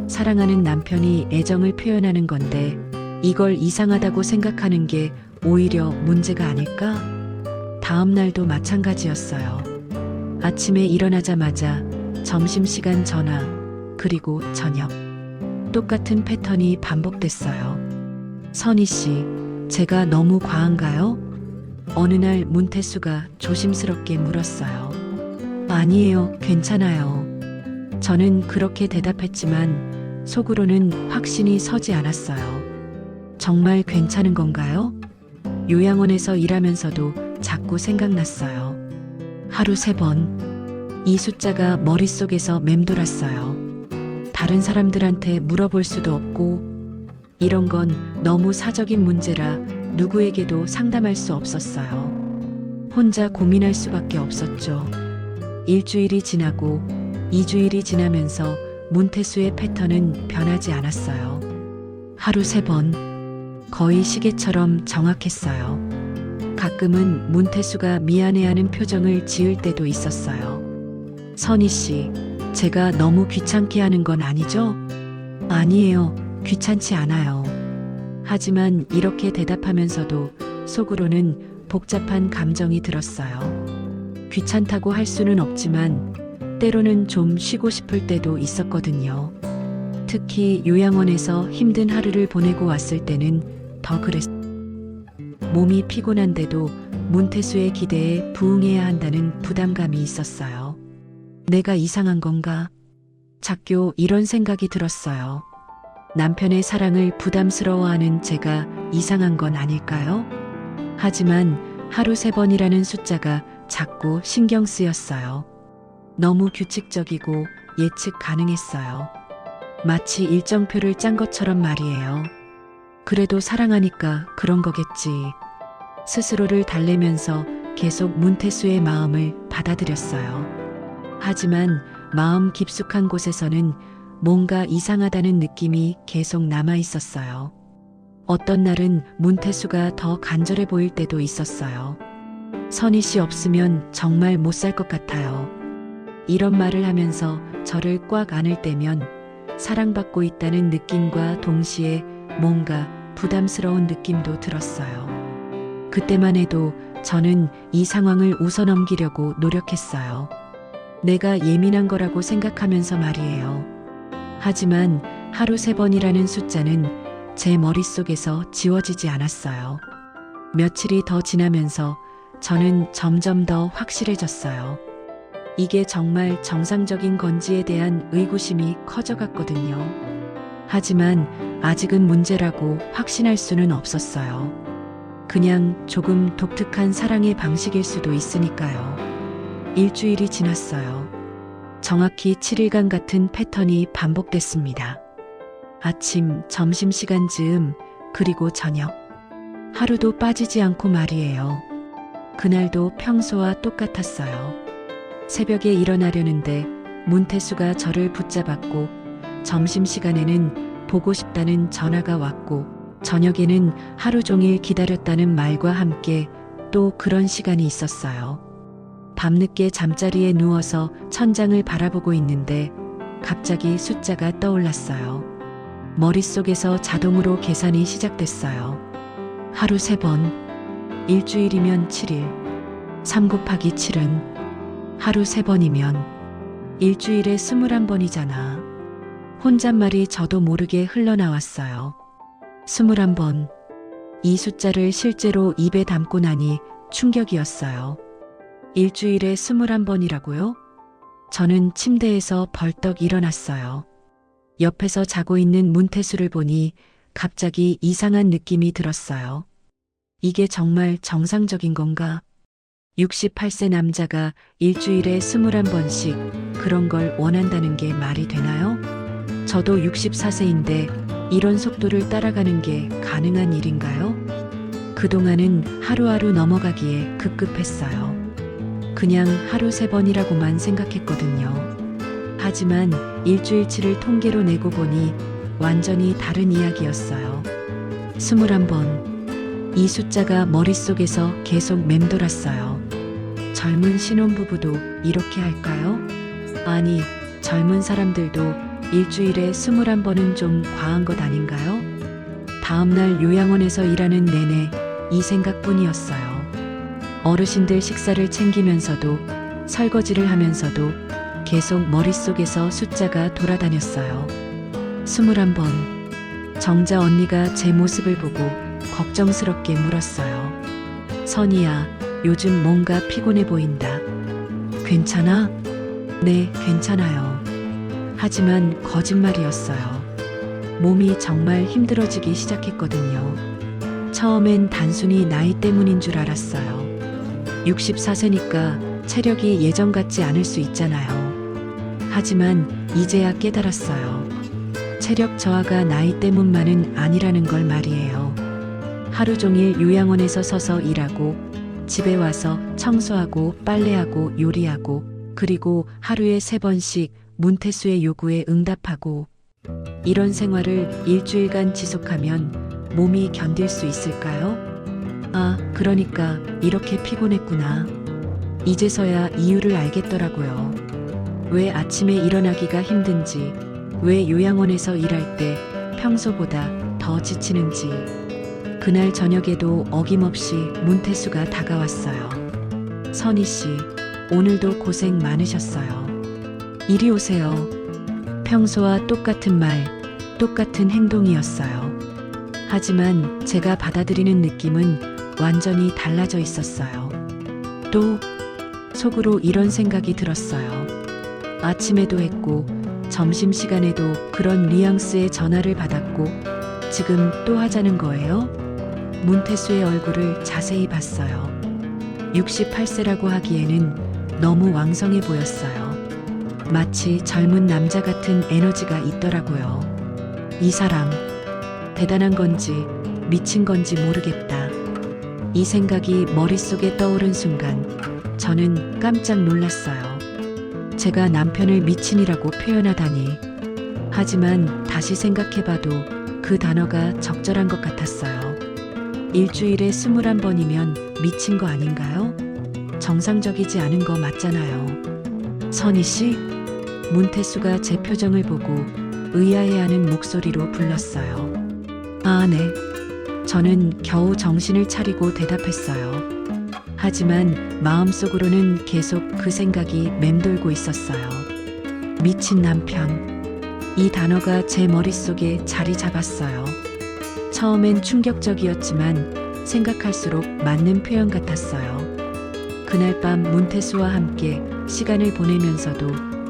S1: 사랑하는 남편이 애정을 표현하는 건데 이걸 이상하다고 생각하는 게 오히려 문제가 아닐까? 다음 날도 마찬가지였어요. 아침에 일어나자마자 점심시간 전화, 그리고 저녁. 똑같은 패턴이 반복됐어요. 선희 씨, 제가 너무 과한가요? 어느 날 문태수가 조심스럽게 물었어요. 아니에요, 괜찮아요. 저는 그렇게 대답했지만 속으로는 확신이 서지 않았어요. 정말 괜찮은 건가요? 요양원에서 일하면서도 자꾸 생각났어요. 하루 3번. 이 숫자가 머릿속에서 맴돌았어요. 다른 사람들한테 물어볼 수도 없고 이런 건 너무 사적인 문제라 누구에게도 상담할 수 없었어요. 혼자 고민할 수밖에 없었죠. 일주일이 지나고 2주일이 지나면서 문태수의 패턴은 변하지 않았어요. 하루 3번. 거의 시계처럼 정확했어요. 가끔은 문태수가 미안해하는 표정을 지을 때도 있었어요. 선희 씨, 제가 너무 귀찮게 하는 건 아니죠? 아니에요. 귀찮지 않아요. 하지만 이렇게 대답하면서도 속으로는 복잡한 감정이 들었어요. 귀찮다고 할 수는 없지만 때로는 좀 쉬고 싶을 때도 있었거든요. 특히 요양원에서 힘든 하루를 보내고 왔을 때는 더 그랬어요. 몸이 피곤한데도 문태수의 기대에 부응해야 한다는 부담감이 있었어요. 내가 이상한 건가? 자꾸 이런 생각이 들었어요. 남편의 사랑을 부담스러워하는 제가 이상한 건 아닐까요? 하지만 하루 3번이라는 숫자가 자꾸 신경 쓰였어요. 너무 규칙적이고 예측 가능했어요. 마치 일정표를 짠 것처럼 말이에요. 그래도 사랑하니까 그런 거겠지. 스스로를 달래면서 계속 문태수의 마음을 받아들였어요. 하지만 마음 깊숙한 곳에서는 뭔가 이상하다는 느낌이 계속 남아 있었어요. 어떤 날은 문태수가 더 간절해 보일 때도 있었어요. 선희 씨 없으면 정말 못 살 것 같아요. 이런 말을 하면서 저를 꽉 안을 때면 사랑받고 있다는 느낌과 동시에 뭔가 부담스러운 느낌도 들었어요. 그때만 해도 저는 이 상황을 웃어넘기려고 노력했어요. 내가 예민한 거라고 생각하면서 말이에요. 하지만 하루 3번이라는 숫자는 제 머릿속에서 지워지지 않았어요. 며칠이 더 지나면서 저는 점점 더 확실해졌어요. 이게 정말 정상적인 건지에 대한 의구심이 커져갔거든요. 하지만 아직은 문제라고 확신할 수는 없었어요. 그냥 조금 독특한 사랑의 방식일 수도 있으니까요. 일주일이 지났어요. 정확히 7일간 같은 패턴이 반복됐습니다. 아침, 점심시간 즈음, 그리고 저녁. 하루도 빠지지 않고 말이에요. 그날도 평소와 똑같았어요. 새벽에 일어나려는데 문태수가 저를 붙잡았고, 점심시간에는 보고 싶다는 전화가 왔고, 저녁에는 하루 종일 기다렸다는 말과 함께 또 그런 시간이 있었어요. 밤늦게 잠자리에 누워서 천장을 바라보고 있는데 갑자기 숫자가 떠올랐어요. 머릿속에서 자동으로 계산이 시작됐어요. 하루 3번, 일주일이면 7일, 3 곱하기 7은 하루 3번이면 일주일에 21번이잖아. 혼잣말이 저도 모르게 흘러나왔어요. 21번. 이 숫자를 실제로 입에 담고 나니 충격이었어요. 일주일에 21번이라고요? 저는 침대에서 벌떡 일어났어요. 옆에서 자고 있는 문태수를 보니 갑자기 이상한 느낌이 들었어요. 이게 정말 정상적인 건가? 68세 남자가 일주일에 21번씩 그런 걸 원한다는 게 말이 되나요? 저도 64세인데 이런 속도를 따라가는 게 가능한 일인가요? 그동안은 하루하루 넘어가기에 급급했어요. 그냥 하루 3번이라고만 생각했거든요. 하지만 일주일치를 통계로 내고 보니 완전히 다른 이야기였어요. 21번. 이 숫자가 머릿속에서 계속 맴돌았어요. 젊은 신혼부부도 이렇게 할까요? 아니, 젊은 사람들도 일주일에 21번은 좀 과한 것 아닌가요? 다음날 요양원에서 일하는 내내 이 생각뿐이었어요. 어르신들 식사를 챙기면서도 설거지를 하면서도 계속 머릿속에서 숫자가 돌아다녔어요. 21번. 정자 언니가 제 모습을 보고 걱정스럽게 물었어요. 선희야, 요즘 뭔가 피곤해 보인다. 괜찮아? 네, 괜찮아요. 하지만 거짓말이었어요. 몸이 정말 힘들어지기 시작했거든요. 처음엔 단순히 나이 때문인 줄 알았어요. 64세니까 체력이 예전 같지 않을 수 있잖아요. 하지만 이제야 깨달았어요. 체력 저하가 나이 때문만은 아니라는 걸 말이에요. 하루 종일 요양원에서 서서 일하고 집에 와서 청소하고 빨래하고 요리하고 그리고 하루에 3번씩 문태수의 요구에 응답하고 이런 생활을 일주일간 지속하면 몸이 견딜 수 있을까요? 아, 그러니까 이렇게 피곤했구나. 이제서야 이유를 알겠더라고요. 왜 아침에 일어나기가 힘든지, 왜 요양원에서 일할 때 평소보다 더 지치는지. 그날 저녁에도 어김없이 문태수가 다가왔어요. 선희 씨, 오늘도 고생 많으셨어요. 이리 오세요. 평소와 똑같은 말, 똑같은 행동이었어요. 하지만 제가 받아들이는 느낌은 완전히 달라져 있었어요. 또 속으로 이런 생각이 들었어요. 아침에도 했고 점심시간에도 그런 뉘앙스의 전화를 받았고 지금 또 하자는 거예요? 문태수의 얼굴을 자세히 봤어요. 68세라고 하기에는 너무 왕성해 보였어요. 마치 젊은 남자 같은 에너지가 있더라고요. 이 사람, 대단한 건지 미친 건지 모르겠다. 이 생각이 머릿속에 떠오른 순간 저는 깜짝 놀랐어요. 제가 남편을 미친이라고 표현하다니. 하지만 다시 생각해봐도 그 단어가 적절한 것 같았어요. 일주일에 21번이면 미친 거 아닌가요? 정상적이지 않은 거 맞잖아요. 선희 씨? 문태수가 제 표정을 보고 의아해하는 목소리로 불렀어요. 아, 네. 저는 겨우 정신을 차리고 대답했어요. 하지만 마음속으로는 계속 그 생각이 맴돌고 있었어요. 미친 남편. 이 단어가 제 머릿속에 자리 잡았어요. 처음엔 충격적이었지만 생각할수록 맞는 표현 같았어요. 그날 밤 문태수와 함께 시간을 보내면서도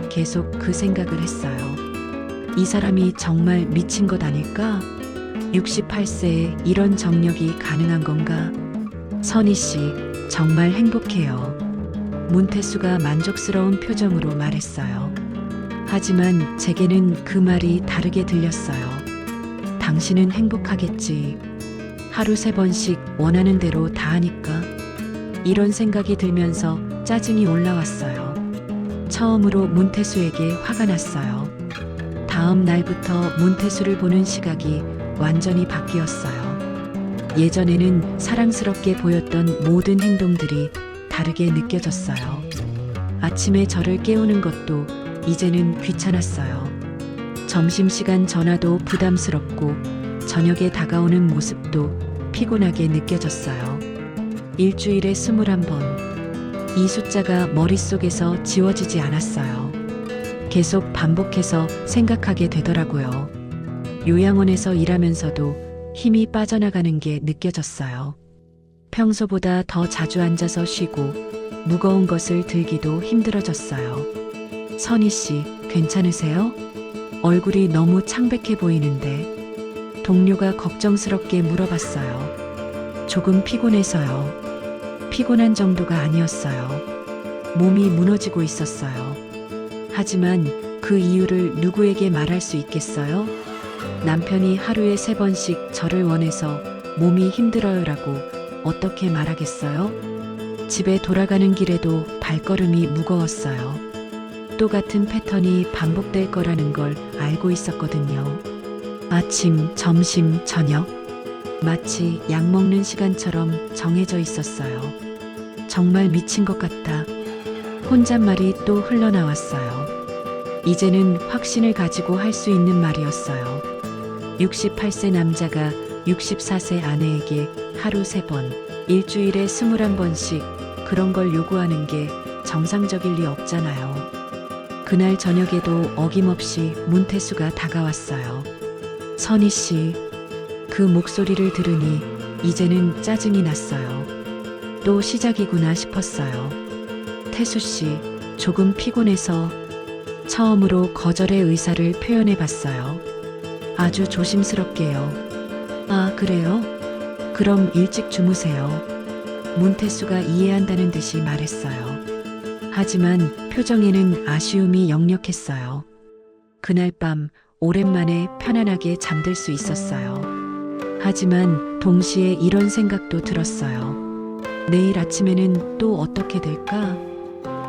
S1: 계속 그 생각을 했어요. 이 사람이 정말 미친 것 아닐까? 68세에 이런 정력이 가능한 건가? 선희 씨, 정말 행복해요. 문태수가 만족스러운 표정으로 말했어요. 하지만 제게는 그 말이 다르게 들렸어요. 당신은 행복하겠지. 하루 3번씩 원하는 대로 다 하니까. 이런 생각이 들면서 짜증이 올라왔어요. 처음으로 문태수에게 화가 났어요. 다음 날부터 문태수를 보는 시각이 완전히 바뀌었어요. 예전에는 사랑스럽게 보였던 모든 행동들이 다르게 느껴졌어요. 아침에 저를 깨우는 것도 이제는 귀찮았어요. 점심시간 전화도 부담스럽고 저녁에 다가오는 모습도 피곤하게 느껴졌어요. 일주일에 21번. 이 숫자가 머릿속에서 지워지지 않았어요. 계속 반복해서 생각하게 되더라고요. 요양원에서 일하면서도 힘이 빠져나가는 게 느껴졌어요. 평소보다 더 자주 앉아서 쉬고 무거운 것을 들기도 힘들어졌어요. 선희 씨, 괜찮으세요? 얼굴이 너무 창백해 보이는데. 동료가 걱정스럽게 물어봤어요. 조금 피곤해서요. 피곤한 정도가 아니었어요. 몸이 무너지고 있었어요. 하지만 그 이유를 누구에게 말할 수 있겠어요? 남편이 하루에 3번씩 저를 원해서 몸이 힘들어요라고 어떻게 말하겠어요? 집에 돌아가는 길에도 발걸음이 무거웠어요. 똑같은 패턴이 반복될 거라는 걸 알고 있었거든요. 아침, 점심, 저녁. 마치 약 먹는 시간처럼 정해져 있었어요. 정말 미친 것 같다. 혼잣말이 또 흘러나왔어요. 이제는 확신을 가지고 할 수 있는 말이었어요. 68세 남자가 64세 아내에게 하루 3번, 일주일에 21번씩 그런 걸 요구하는 게 정상적일 리 없잖아요. 그날 저녁에도 어김없이 문태수가 다가왔어요. 선희 씨, 그 목소리를 들으니 이제는 짜증이 났어요. 또 시작이구나 싶었어요. 태수 씨, 조금 피곤해서. 처음으로 거절의 의사를 표현해 봤어요. 아주 조심스럽게요. 아, 그래요? 그럼 일찍 주무세요. 문태수가 이해한다는 듯이 말했어요. 하지만 표정에는 아쉬움이 역력했어요. 그날 밤 오랜만에 편안하게 잠들 수 있었어요. 하지만 동시에 이런 생각도 들었어요. 내일 아침에는 또 어떻게 될까?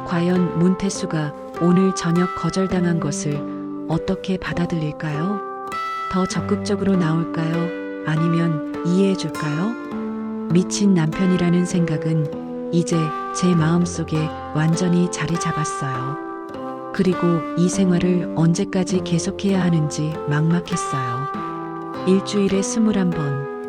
S1: 과연 문태수가 오늘 저녁 거절당한 것을 어떻게 받아들일까요? 더 적극적으로 나올까요? 아니면 이해해 줄까요? 미친 남편이라는 생각은 이제 제 마음속에 완전히 자리 잡았어요. 그리고 이 생활을 언제까지 계속해야 하는지 막막했어요. 일주일에 21번.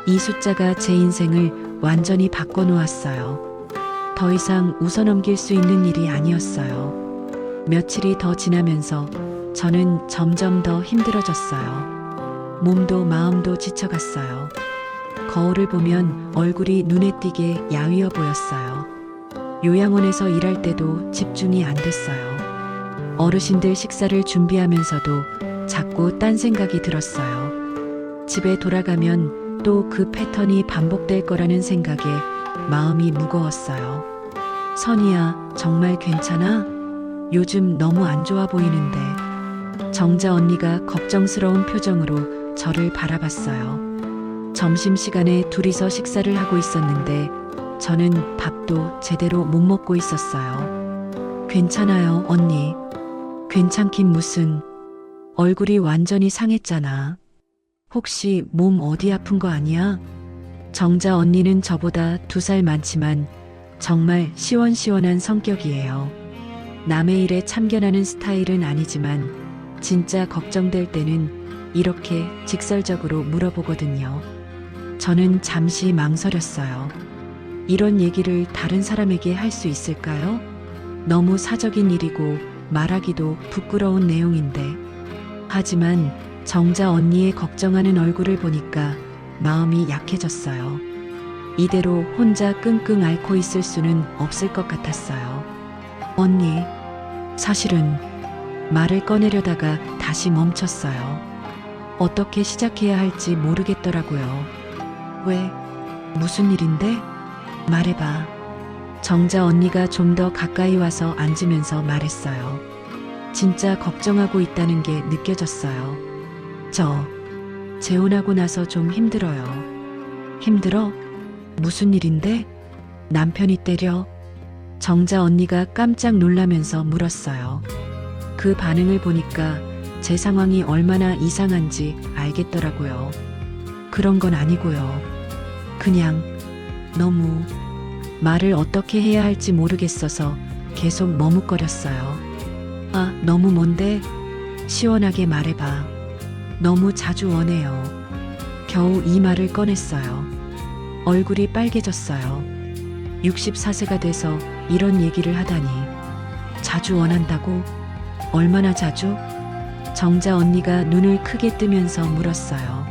S1: 이 숫자가 제 인생을 완전히 바꿔놓았어요. 더 이상 웃어넘길 수 있는 일이 아니었어요. 며칠이 더 지나면서 저는 점점 더 힘들어졌어요. 몸도 마음도 지쳐갔어요. 거울을 보면 얼굴이 눈에 띄게 야위어 보였어요. 요양원에서 일할 때도 집중이 안 됐어요. 어르신들 식사를 준비하면서도 자꾸 딴 생각이 들었어요. 집에 돌아가면 또 그 패턴이 반복될 거라는 생각에 마음이 무거웠어요. 선이야, 정말 괜찮아? 요즘 너무 안 좋아 보이는데. 정자 언니가 걱정스러운 표정으로 저를 바라봤어요. 점심시간에 둘이서 식사를 하고 있었는데 저는 밥도 제대로 못 먹고 있었어요. 괜찮아요, 언니. 괜찮긴 무슨. 얼굴이 완전히 상했잖아. 혹시 몸 어디 아픈 거 아니야? 정자 언니는 저보다 2살 많지만 정말 시원시원한 성격이에요. 남의 일에 참견하는 스타일은 아니지만 진짜 걱정될 때는 이렇게 직설적으로 물어보거든요. 저는 잠시 망설였어요. 이런 얘기를 다른 사람에게 할 수 있을까요? 너무 사적인 일이고 말하기도 부끄러운 내용인데. 하지만 정자 언니의 걱정하는 얼굴을 보니까 마음이 약해졌어요. 이대로 혼자 끙끙 앓고 있을 수는 없을 것 같았어요. 언니, 사실은 말을 꺼내려다가 다시 멈췄어요. 어떻게 시작해야 할지 모르겠더라고요. 왜? 무슨 일인데? 말해봐. 정자 언니가 좀 더 가까이 와서 앉으면서 말했어요. 진짜 걱정하고 있다는 게 느껴졌어요. 저 재혼하고 나서 좀 힘들어요. 힘들어? 무슨 일인데? 남편이 때려? 정자 언니가 깜짝 놀라면서 물었어요. 그 반응을 보니까 제 상황이 얼마나 이상한지 알겠더라고요. 그런 건 아니고요. 그냥 너무 말을 어떻게 해야 할지 모르겠어서 계속 머뭇거렸어요. 아, 너무 뭔데? 시원하게 말해봐. 너무 자주 원해요. 겨우 이 말을 꺼냈어요. 얼굴이 빨개졌어요. 64세가 돼서 이런 얘기를 하다니. 자주 원한다고? 얼마나 자주? 정자 언니가 눈을 크게 뜨면서 물었어요.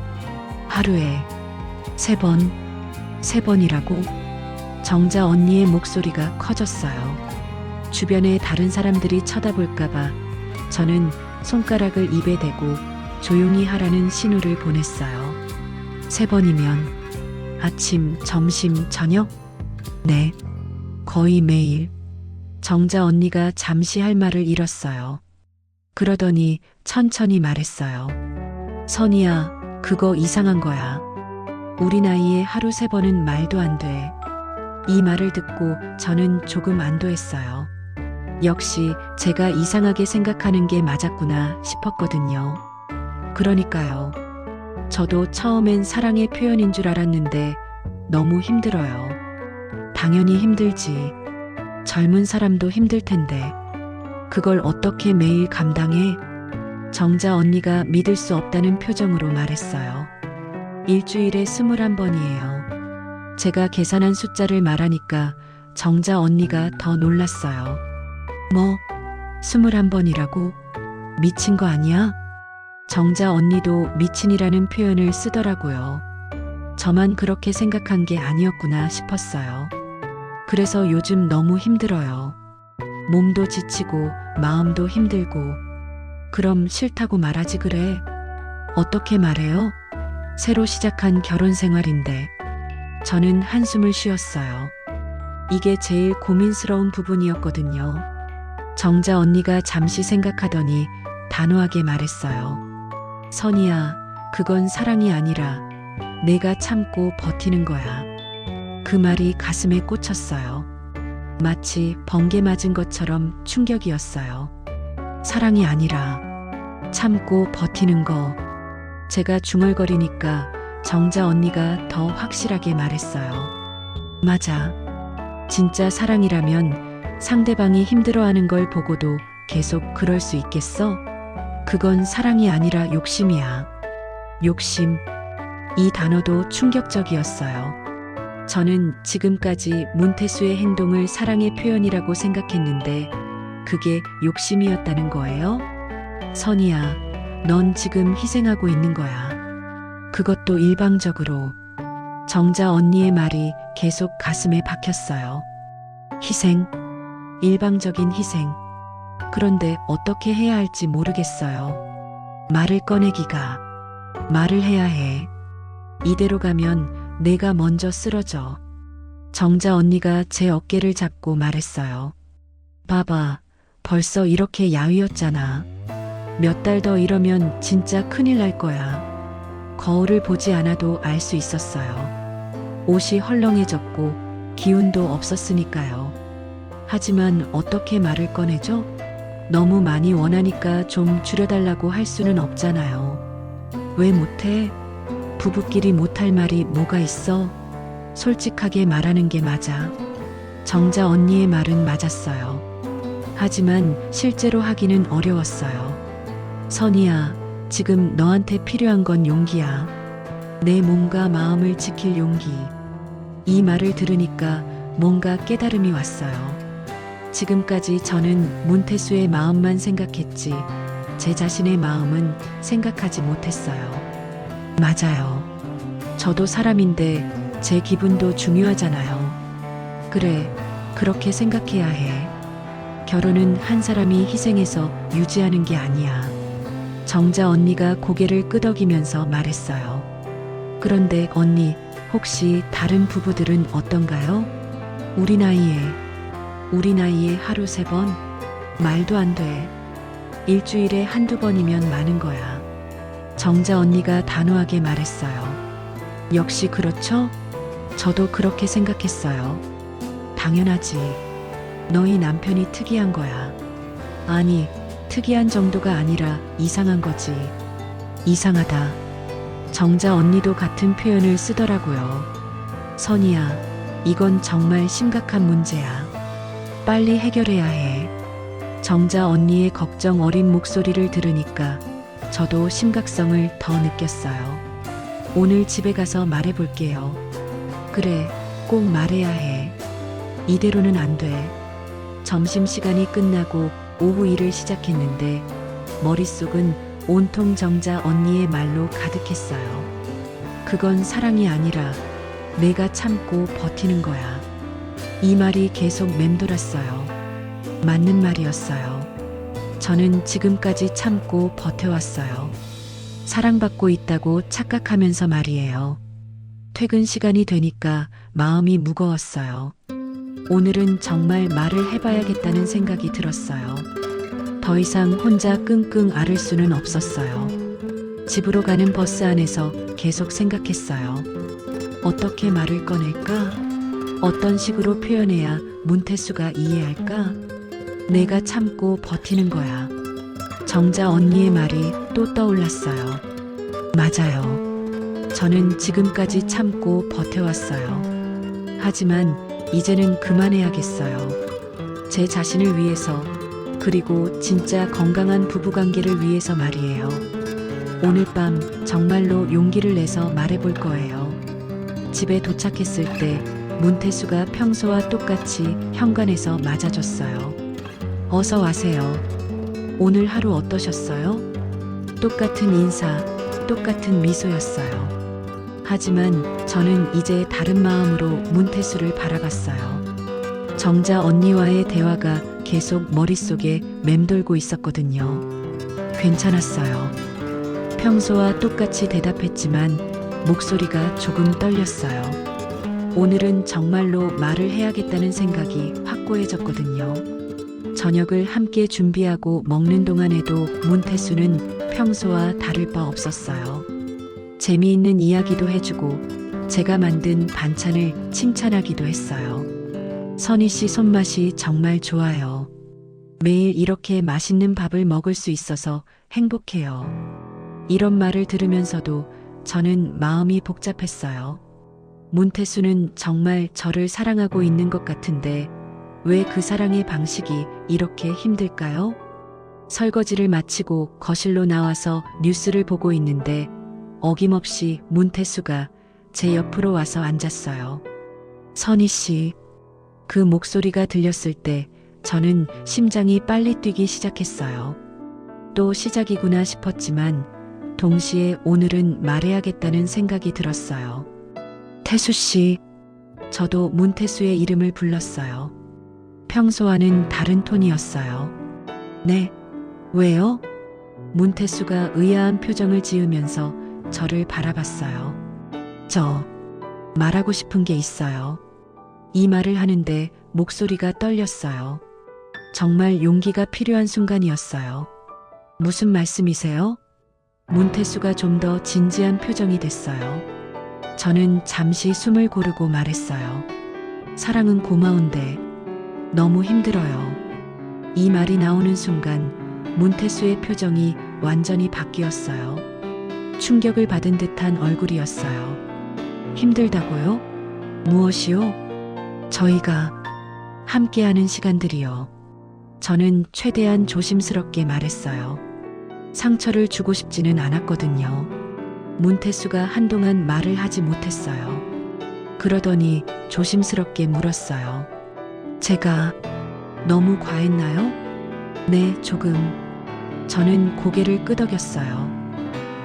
S1: 하루에 3번, 3번이라고? 정자 언니의 목소리가 커졌어요. 주변에 다른 사람들이 쳐다볼까봐 저는 손가락을 입에 대고 조용히 하라는 신호를 보냈어요. 3번이면 아침, 점심, 저녁? 네, 거의 매일. 정자 언니가 잠시 할 말을 잃었어요. 그러더니 천천히 말했어요. 선이야, 그거 이상한 거야. 우리 나이에 하루 3번은 말도 안 돼. 이 말을 듣고 저는 조금 안도했어요. 역시 제가 이상하게 생각하는 게 맞았구나 싶었거든요. 그러니까요. 저도 처음엔 사랑의 표현인 줄 알았는데 너무 힘들어요. 당연히 힘들지. 젊은 사람도 힘들 텐데. 그걸 어떻게 매일 감당해? 정자 언니가 믿을 수 없다는 표정으로 말했어요. 일주일에 21번이에요. 제가 계산한 숫자를 말하니까 정자 언니가 더 놀랐어요. 뭐? 21번이라고? 미친 거 아니야? 정자 언니도 미친이라는 표현을 쓰더라고요. 저만 그렇게 생각한 게 아니었구나 싶었어요. 그래서 요즘 너무 힘들어요. 몸도 지치고 마음도 힘들고. 그럼 싫다고 말하지 그래. 어떻게 말해요? 새로 시작한 결혼 생활인데. 저는 한숨을 쉬었어요. 이게 제일 고민스러운 부분이었거든요. 정자 언니가 잠시 생각하더니 단호하게 말했어요. 선이야, 그건 사랑이 아니라 내가 참고 버티는 거야. 그 말이 가슴에 꽂혔어요. 마치 번개 맞은 것처럼 충격이었어요. 사랑이 아니라 참고 버티는 거. 제가 중얼거리니까 정자 언니가 더 확실하게 말했어요. 맞아. 진짜 사랑이라면 상대방이 힘들어하는 걸 보고도 계속 그럴 수 있겠어? 그건 사랑이 아니라 욕심이야. 욕심. 이 단어도 충격적이었어요. 저는 지금까지 문태수의 행동을 사랑의 표현이라고 생각했는데 그게 욕심이었다는 거예요? 선이야, 넌 지금 희생하고 있는 거야. 그것도 일방적으로. 정자 언니의 말이 계속 가슴에 박혔어요. 희생, 일방적인 희생. 그런데 어떻게 해야 할지 모르겠어요. 말을 꺼내기가. 말을 해야 해. 이대로 가면 내가 먼저 쓰러져. 정자 언니가 제 어깨를 잡고 말했어요. 봐봐, 벌써 이렇게 야위었잖아. 몇 달 더 이러면 진짜 큰일 날 거야. 거울을 보지 않아도 알 수 있었어요. 옷이 헐렁해졌고 기운도 없었으니까요. 하지만 어떻게 말을 꺼내죠? 너무 많이 원하니까 좀 줄여달라고 할 수는 없잖아요. 왜 못해? 부부끼리 못할 말이 뭐가 있어? 솔직하게 말하는 게 맞아. 정자 언니의 말은 맞았어요. 하지만 실제로 하기는 어려웠어요. 선이야, 지금 너한테 필요한 건 용기야. 내 몸과 마음을 지킬 용기. 이 말을 들으니까 뭔가 깨달음이 왔어요. 지금까지 저는 문태수의 마음만 생각했지, 제 자신의 마음은 생각하지 못했어요. 맞아요. 저도 사람인데 제 기분도 중요하잖아요. 그래, 그렇게 생각해야 해. 결혼은 한 사람이 희생해서 유지하는 게 아니야. 정자 언니가 고개를 끄덕이면서 말했어요. 그런데 언니, 혹시 다른 부부들은 어떤가요? 우리 나이에 하루 3번? 말도 안 돼. 일주일에 한두 번이면 많은 거야. 정자 언니가 단호하게 말했어요. 역시 그렇죠? 저도 그렇게 생각했어요. 당연하지. 너희 남편이 특이한 거야. 아니, 특이한 정도가 아니라 이상한 거지. 이상하다. 정자 언니도 같은 표현을 쓰더라고요. 선이야, 이건 정말 심각한 문제야. 빨리 해결해야 해. 정자 언니의 걱정 어린 목소리를 들으니까 저도 심각성을 더 느꼈어요. 오늘 집에 가서 말해볼게요. 그래, 꼭 말해야 해. 이대로는 안 돼. 점심시간이 끝나고 오후 일을 시작했는데 머릿속은 온통 정자 언니의 말로 가득했어요. 그건 사랑이 아니라 내가 참고 버티는 거야. 이 말이 계속 맴돌았어요. 맞는 말이었어요. 저는 지금까지 참고 버텨왔어요. 사랑받고 있다고 착각하면서 말이에요. 퇴근 시간이 되니까 마음이 무거웠어요. 오늘은 정말 말을 해봐야겠다는 생각이 들었어요. 더 이상 혼자 끙끙 앓을 수는 없었어요. 집으로 가는 버스 안에서 계속 생각했어요. 어떻게 말을 꺼낼까? 어떤 식으로 표현해야 문태수가 이해할까? 내가 참고 버티는 거야. 정자 언니의 말이 또 떠올랐어요. 맞아요. 저는 지금까지 참고 버텨왔어요. 하지만 이제는 그만해야겠어요. 제 자신을 위해서, 그리고 진짜 건강한 부부관계를 위해서 말이에요. 오늘 밤 정말로 용기를 내서 말해볼 거예요. 집에 도착했을 때 문태수가 평소와 똑같이 현관에서 맞아줬어요. 어서 와세요. 오늘 하루 어떠셨어요? 똑같은 인사, 똑같은 미소였어요. 하지만 저는 이제 다른 마음으로 문태수를 바라봤어요. 정자 언니와의 대화가 계속 머릿속에 맴돌고 있었거든요. 괜찮았어요. 평소와 똑같이 대답했지만 목소리가 조금 떨렸어요. 오늘은 정말로 말을 해야겠다는 생각이 확고해졌거든요. 저녁을 함께 준비하고 먹는 동안에도 문태수는 평소와 다를 바 없었어요. 재미있는 이야기도 해주고 제가 만든 반찬을 칭찬하기도 했어요. 선희 씨 손맛이 정말 좋아요. 매일 이렇게 맛있는 밥을 먹을 수 있어서 행복해요. 이런 말을 들으면서도 저는 마음이 복잡했어요. 문태수는 정말 저를 사랑하고 있는 것 같은데 왜 그 사랑의 방식이 이렇게 힘들까요? 설거지를 마치고 거실로 나와서 뉴스를 보고 있는데 어김없이 문태수가 제 옆으로 와서 앉았어요. 선희 씨, 그 목소리가 들렸을 때 저는 심장이 빨리 뛰기 시작했어요. 또 시작이구나 싶었지만 동시에 오늘은 말해야겠다는 생각이 들었어요. 태수 씨, 저도 문태수의 이름을 불렀어요. 평소와는 다른 톤이었어요. 네, 왜요? 문태수가 의아한 표정을 지으면서 저를 바라봤어요. 저, 말하고 싶은 게 있어요. 이 말을 하는데 목소리가 떨렸어요. 정말 용기가 필요한 순간이었어요. 무슨 말씀이세요? 문태수가 좀 더 진지한 표정이 됐어요. 저는 잠시 숨을 고르고 말했어요. 사랑은 고마운데 너무 힘들어요. 이 말이 나오는 순간 문태수의 표정이 완전히 바뀌었어요. 충격을 받은 듯한 얼굴이었어요. 힘들다고요? 무엇이요? 저희가 함께하는 시간들이요. 저는 최대한 조심스럽게 말했어요. 상처를 주고 싶지는 않았거든요. 문태수가 한동안 말을 하지 못했어요. 그러더니 조심스럽게 물었어요. 제가 너무 과했나요? 네, 조금. 저는 고개를 끄덕였어요.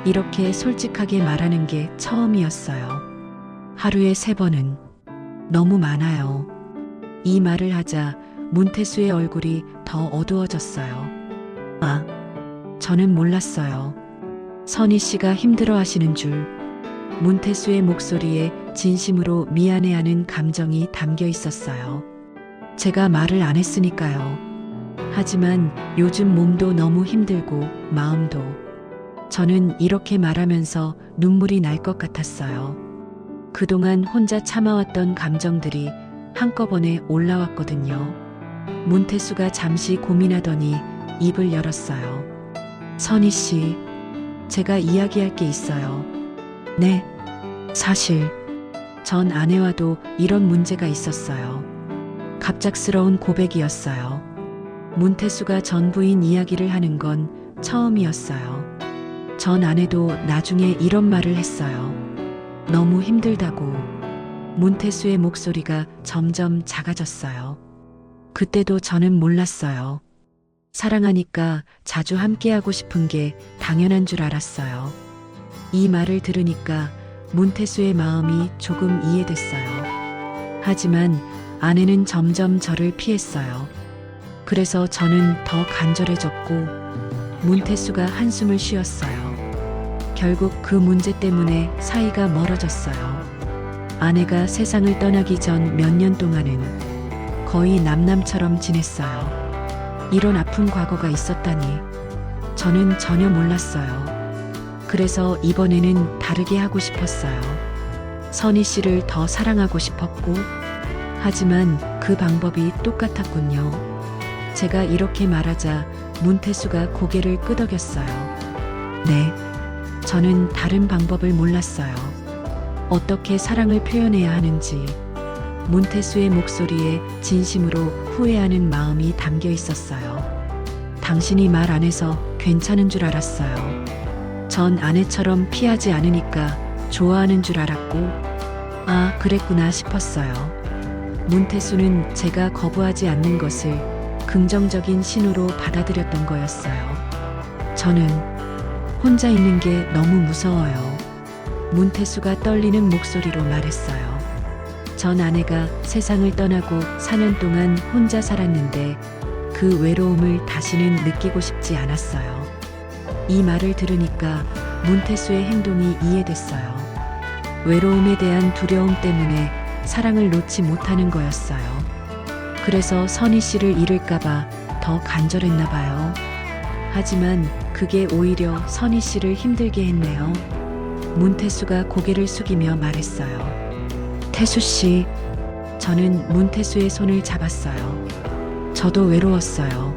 S1: 이렇게 솔직하게 말하는 게 처음이었어요. 하루에 3번은 너무 많아요. 이 말을 하자 문태수의 얼굴이 더 어두워졌어요. 아, 저는 몰랐어요. 선희 씨가 힘들어 하시는 줄. 문태수의 목소리에 진심으로 미안해하는 감정이 담겨 있었어요. 제가 말을 안 했으니까요. 하지만 요즘 몸도 너무 힘들고 마음도. 저는 이렇게 말하면서 눈물이 날 것 같았어요. 그동안 혼자 참아왔던 감정들이 한꺼번에 올라왔거든요. 문태수가 잠시 고민하더니 입을 열었어요. 선희 씨, 제가 이야기할 게 있어요. 네, 사실 전 아내와도 이런 문제가 있었어요. 갑작스러운 고백이었어요. 문태수가 전 부인 이야기를 하는 건 처음이었어요. 전 아내도 나중에 이런 말을 했어요. 너무 힘들다고. 문태수의 목소리가 점점 작아졌어요. 그때도 저는 몰랐어요. 사랑하니까 자주 함께하고 싶은 게 당연한 줄 알았어요. 이 말을 들으니까 문태수의 마음이 조금 이해됐어요. 하지만 아내는 점점 저를 피했어요. 그래서 저는 더 간절해졌고 문태수가 한숨을 쉬었어요. 결국 그 문제 때문에 사이가 멀어졌어요. 아내가 세상을 떠나기 전 몇 년 동안은 거의 남남처럼 지냈어요. 이런 아픈 과거가 있었다니 저는 전혀 몰랐어요. 그래서 이번에는 다르게 하고 싶었어요. 선희 씨를 더 사랑하고 싶었고, 하지만 그 방법이 똑같았군요. 제가 이렇게 말하자 문태수가 고개를 끄덕였어요. 네, 저는 다른 방법을 몰랐어요. 어떻게 사랑을 표현해야 하는지. 문태수의 목소리에 진심으로 후회하는 마음이 담겨 있었어요. 당신이 말 안 해서 괜찮은 줄 알았어요. 전 아내처럼 피하지 않으니까 좋아하는 줄 알았고, 아, 그랬구나 싶었어요. 문태수는 제가 거부하지 않는 것을 긍정적인 신호로 받아들였던 거였어요. 저는 혼자 있는 게 너무 무서워요. 문태수가 떨리는 목소리로 말했어요. 전 아내가 세상을 떠나고 4년 동안 혼자 살았는데 그 외로움을 다시는 느끼고 싶지 않았어요. 이 말을 들으니까 문태수의 행동이 이해됐어요. 외로움에 대한 두려움 때문에 사랑을 놓지 못하는 거였어요. 그래서 선희 씨를 잃을까봐 더 간절했나 봐요. 하지만 그게 오히려 선희 씨를 힘들게 했네요. 문태수가 고개를 숙이며 말했어요. 태수 씨, 저는 문태수의 손을 잡았어요. 저도 외로웠어요.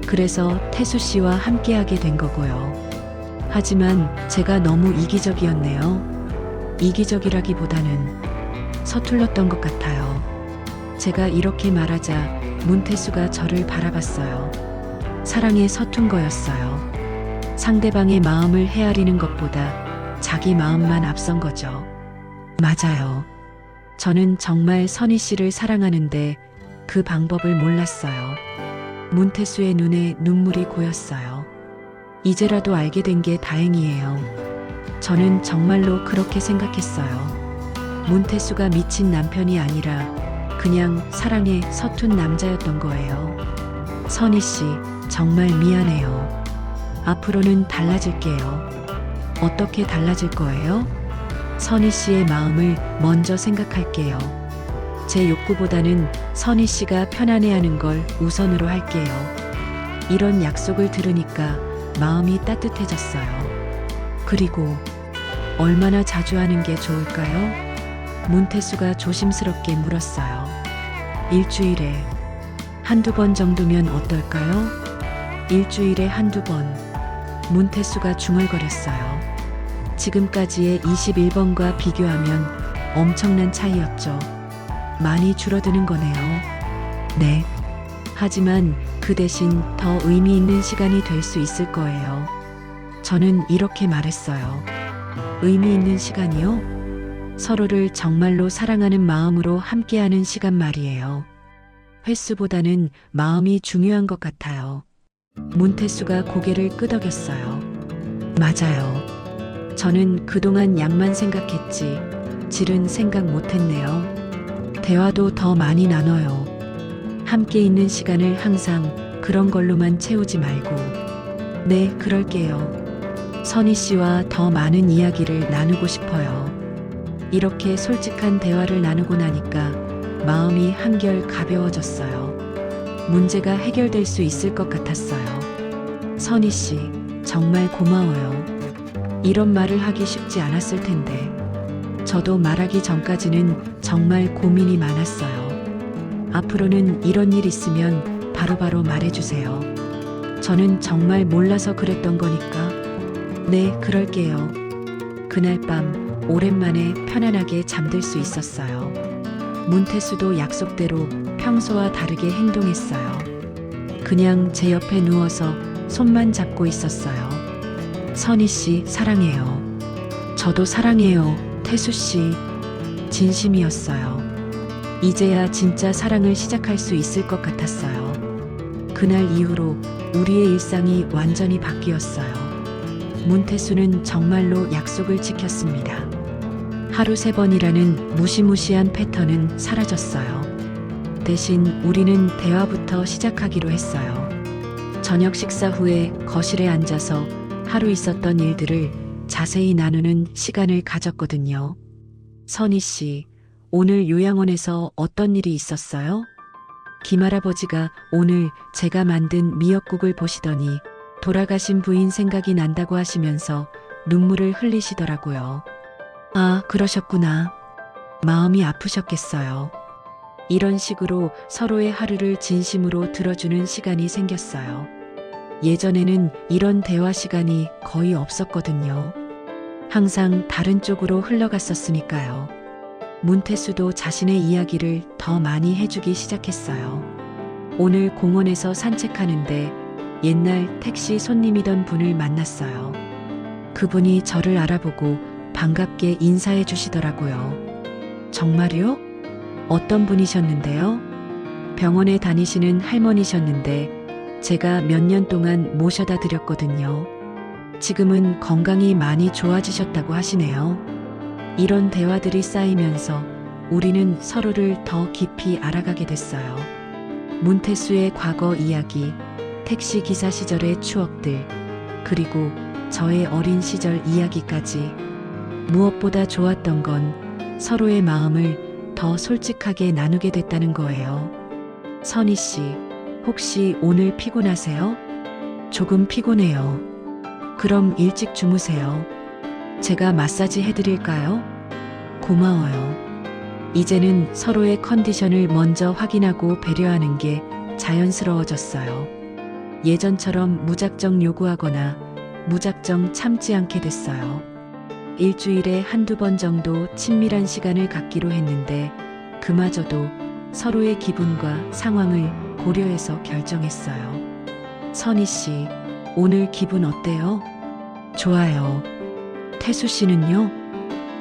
S1: 그래서 태수 씨와 함께하게 된 거고요. 하지만 제가 너무 이기적이었네요. 이기적이라기보다는 서툴렀던 것 같아요. 제가 이렇게 말하자 문태수가 저를 바라봤어요. 사랑에 서툰 거였어요. 상대방의 마음을 헤아리는 것보다 자기 마음만 앞선 거죠. 맞아요. 저는 정말 선희 씨를 사랑하는데 그 방법을 몰랐어요. 문태수의 눈에 눈물이 고였어요. 이제라도 알게 된 게 다행이에요. 저는 정말로 그렇게 생각했어요. 문태수가 미친 남편이 아니라 그냥 사랑에 서툰 남자였던 거예요. 선희 씨, 정말 미안해요. 앞으로는 달라질게요. 어떻게 달라질 거예요? 선희 씨의 마음을 먼저 생각할게요. 제 욕구보다는 선희 씨가 편안해하는 걸 우선으로 할게요. 이런 약속을 들으니까 마음이 따뜻해졌어요. 그리고 얼마나 자주 하는 게 좋을까요? 문태수가 조심스럽게 물었어요. 일주일에 한두 번 정도면 어떨까요? 일주일에 한두 번. 문태수가 중얼거렸어요. 지금까지의 21번과 비교하면 엄청난 차이였죠. 많이 줄어드는 거네요. 네. 하지만 그 대신 더 의미 있는 시간이 될 수 있을 거예요. 저는 이렇게 말했어요. 의미 있는 시간이요? 서로를 정말로 사랑하는 마음으로 함께하는 시간 말이에요. 횟수보다는 마음이 중요한 것 같아요. 문태수가 고개를 끄덕였어요. 맞아요. 저는 그동안 양만 생각했지 질은 생각 못했네요. 대화도 더 많이 나눠요. 함께 있는 시간을 항상 그런 걸로만 채우지 말고. 네, 그럴게요. 선희 씨와 더 많은 이야기를 나누고 싶어요. 이렇게 솔직한 대화를 나누고 나니까 마음이 한결 가벼워졌어요. 문제가 해결될 수 있을 것 같았어요. 선희 씨, 정말 고마워요. 이런 말을 하기 쉽지 않았을 텐데. 저도 말하기 전까지는 정말 고민이 많았어요. 앞으로는 이런 일 있으면 바로바로 말해주세요. 저는 정말 몰라서 그랬던 거니까. 네, 그럴게요. 그날 밤 오랜만에 편안하게 잠들 수 있었어요. 문태수도 약속대로 평소와 다르게 행동했어요. 그냥 제 옆에 누워서 손만 잡고 있었어요. 선희 씨, 사랑해요. 저도 사랑해요, 태수 씨. 진심이었어요. 이제야 진짜 사랑을 시작할 수 있을 것 같았어요. 그날 이후로 우리의 일상이 완전히 바뀌었어요. 문태수는 정말로 약속을 지켰습니다. 하루 3번이라는 무시무시한 패턴은 사라졌어요. 대신 우리는 대화부터 시작하기로 했어요. 저녁 식사 후에 거실에 앉아서 하루 있었던 일들을 자세히 나누는 시간을 가졌거든요. 선희 씨, 오늘 요양원에서 어떤 일이 있었어요? 김할아버지가 오늘 제가 만든 미역국을 보시더니 돌아가신 부인 생각이 난다고 하시면서 눈물을 흘리시더라고요. 아, 그러셨구나. 마음이 아프셨겠어요. 이런 식으로 서로의 하루를 진심으로 들어주는 시간이 생겼어요. 예전에는 이런 대화 시간이 거의 없었거든요. 항상 다른 쪽으로 흘러갔었으니까요. 문태수도 자신의 이야기를 더 많이 해주기 시작했어요. 오늘 공원에서 산책하는데 옛날 택시 손님이던 분을 만났어요. 그분이 저를 알아보고 반갑게 인사해 주시더라고요. 정말요? 어떤 분이셨는데요? 병원에 다니시는 할머니셨는데 제가 몇 년 동안 모셔다 드렸거든요. 지금은 건강이 많이 좋아지셨다고 하시네요. 이런 대화들이 쌓이면서 우리는 서로를 더 깊이 알아가게 됐어요. 문태수의 과거 이야기, 택시 기사 시절의 추억들, 그리고 저의 어린 시절 이야기까지. 무엇보다 좋았던 건 서로의 마음을 더 솔직하게 나누게 됐다는 거예요. 선희 씨, 혹시 오늘 피곤하세요? 조금 피곤해요. 그럼 일찍 주무세요. 제가 마사지 해드릴까요? 고마워요. 이제는 서로의 컨디션을 먼저 확인하고 배려하는 게 자연스러워졌어요. 예전처럼 무작정 요구하거나 무작정 참지 않게 됐어요. 일주일에 한두 번 정도 친밀한 시간을 갖기로 했는데 그마저도 서로의 기분과 상황을 고려해서 결정했어요. 선희 씨, 오늘 기분 어때요? 좋아요. 태수 씨는요?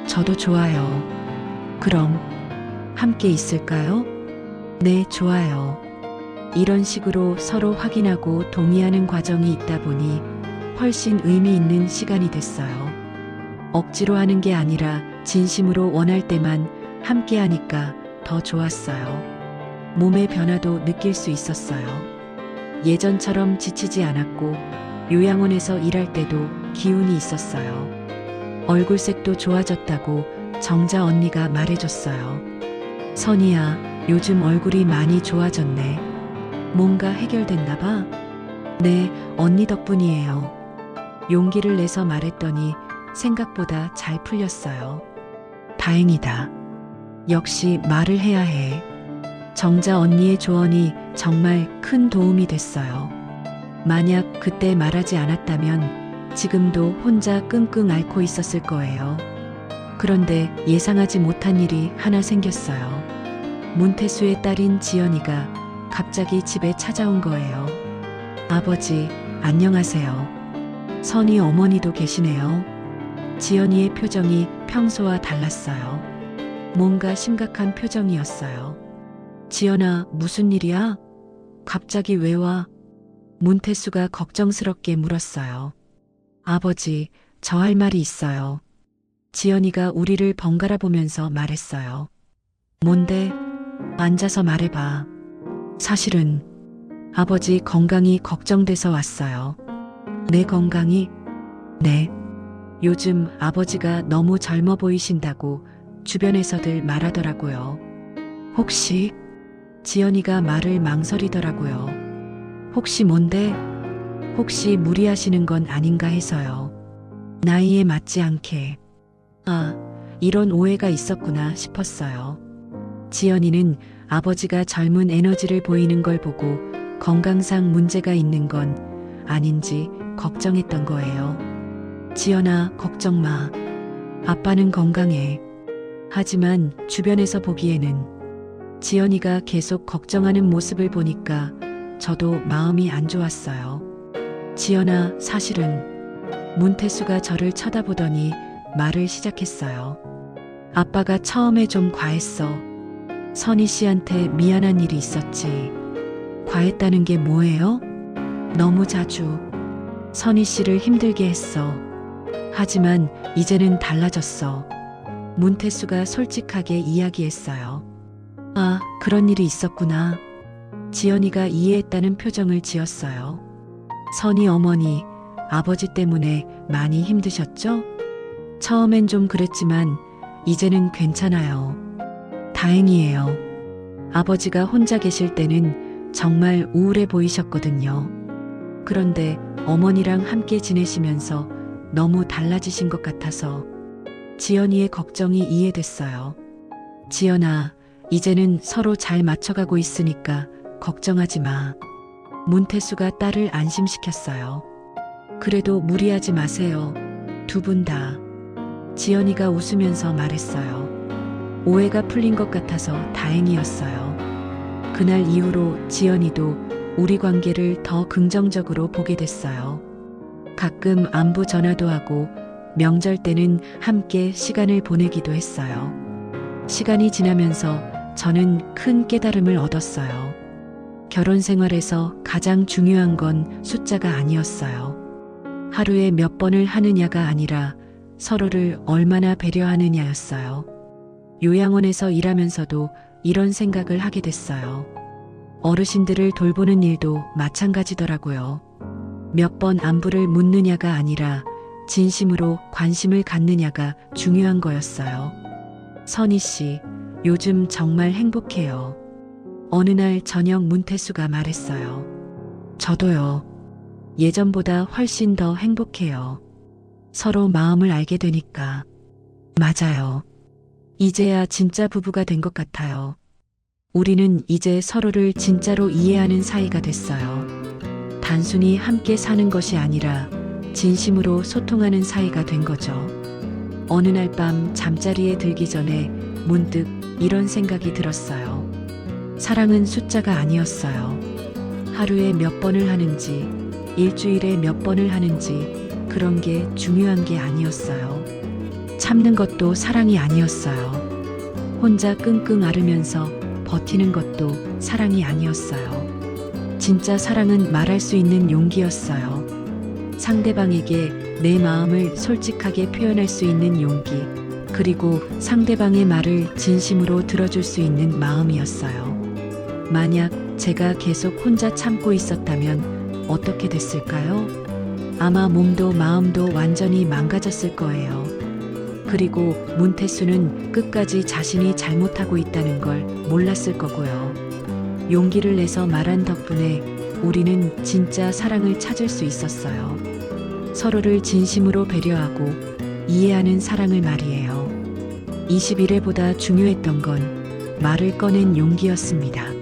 S1: 저도 좋아요. 그럼 함께 있을까요? 네, 좋아요. 이런 식으로 서로 확인하고 동의하는 과정이 있다 보니 훨씬 의미 있는 시간이 됐어요. 억지로 하는 게 아니라 진심으로 원할 때만 함께 하니까 더 좋았어요. 몸의 변화도 느낄 수 있었어요. 예전처럼 지치지 않았고 요양원에서 일할 때도 기운이 있었어요. 얼굴색도 좋아졌다고 정자 언니가 말해줬어요. 선이야, 요즘 얼굴이 많이 좋아졌네. 뭔가 해결됐나 봐? 네, 언니 덕분이에요. 용기를 내서 말했더니 생각보다 잘 풀렸어요. 다행이다. 역시 말을 해야 해. 정자 언니의 조언이 정말 큰 도움이 됐어요. 만약 그때 말하지 않았다면 지금도 혼자 끙끙 앓고 있었을 거예요. 그런데 예상하지 못한 일이 하나 생겼어요. 문태수의 딸인 지연이가 갑자기 집에 찾아온 거예요. 아버지, 안녕하세요. 선희 어머니도 계시네요. 지연이의 표정이 평소와 달랐어요. 뭔가 심각한 표정이었어요. 지연아, 무슨 일이야? 갑자기 왜 와? 문태수가 걱정스럽게 물었어요. 아버지, 저 할 말이 있어요. 지연이가 우리를 번갈아 보면서 말했어요. 뭔데? 앉아서 말해봐. 사실은 아버지 건강이 걱정돼서 왔어요. 내 건강이? 네. 요즘 아버지가 너무 젊어 보이신다고 주변에서들 말하더라고요. 혹시? 지연이가 말을 망설이더라고요. 혹시 뭔데? 혹시 무리하시는 건 아닌가 해서요. 나이에 맞지 않게. 아, 이런 오해가 있었구나 싶었어요. 지연이는 아버지가 젊은 에너지를 보이는 걸 보고 건강상 문제가 있는 건 아닌지 걱정했던 거예요. 지연아, 걱정 마. 아빠는 건강해. 하지만 주변에서 보기에는 지연이가 계속 걱정하는 모습을 보니까 저도 마음이 안 좋았어요. 지연아, 사실은 문태수가 저를 쳐다보더니 말을 시작했어요. 아빠가 처음에 좀 과했어. 선희 씨한테 미안한 일이 있었지. 과했다는 게 뭐예요? 너무 자주 선희 씨를 힘들게 했어. 하지만 이제는 달라졌어. 문태수가 솔직하게 이야기했어요. 아, 그런 일이 있었구나. 지연이가 이해했다는 표정을 지었어요. 선희 어머니, 아버지 때문에 많이 힘드셨죠? 처음엔 좀 그랬지만 이제는 괜찮아요. 다행이에요. 아버지가 혼자 계실 때는 정말 우울해 보이셨거든요. 그런데 어머니랑 함께 지내시면서 너무 달라지신 것 같아서 지연이의 걱정이 이해됐어요. 지연아, 이제는 서로 잘 맞춰가고 있으니까 걱정하지 마. 문태수가 딸을 안심시켰어요. 그래도 무리하지 마세요. 두 분 다. 지연이가 웃으면서 말했어요. 오해가 풀린 것 같아서 다행이었어요. 그날 이후로 지연이도 우리 관계를 더 긍정적으로 보게 됐어요. 가끔 안부 전화도 하고 명절 때는 함께 시간을 보내기도 했어요. 시간이 지나면서 저는 큰 깨달음을 얻었어요. 결혼 생활에서 가장 중요한 건 숫자가 아니었어요. 하루에 몇 번을 하느냐가 아니라 서로를 얼마나 배려하느냐였어요. 요양원에서 일하면서도 이런 생각을 하게 됐어요. 어르신들을 돌보는 일도 마찬가지더라고요. 몇 번 안부를 묻느냐가 아니라 진심으로 관심을 갖느냐가 중요한 거였어요. 선희 씨, 요즘 정말 행복해요. 어느 날 저녁 문태수가 말했어요. 저도요. 예전보다 훨씬 더 행복해요. 서로 마음을 알게 되니까. 맞아요. 이제야 진짜 부부가 된 것 같아요. 우리는 이제 서로를 진짜로 이해하는 사이가 됐어요. 단순히 함께 사는 것이 아니라 진심으로 소통하는 사이가 된 거죠. 어느 날 밤 잠자리에 들기 전에 문득 이런 생각이 들었어요. 사랑은 숫자가 아니었어요. 하루에 몇 번을 하는지, 일주일에 몇 번을 하는지 그런 게 중요한 게 아니었어요. 참는 것도 사랑이 아니었어요. 혼자 끙끙 앓으면서 버티는 것도 사랑이 아니었어요. 진짜 사랑은 말할 수 있는 용기였어요. 상대방에게 내 마음을 솔직하게 표현할 수 있는 용기, 그리고 상대방의 말을 진심으로 들어줄 수 있는 마음이었어요. 만약 제가 계속 혼자 참고 있었다면 어떻게 됐을까요? 아마 몸도 마음도 완전히 망가졌을 거예요. 그리고 문태수는 끝까지 자신이 잘못하고 있다는 걸 몰랐을 거고요. 용기를 내서 말한 덕분에 우리는 진짜 사랑을 찾을 수 있었어요. 서로를 진심으로 배려하고 이해하는 사랑을 말이에요. 21회보다 중요했던 건 말을 꺼낸 용기였습니다.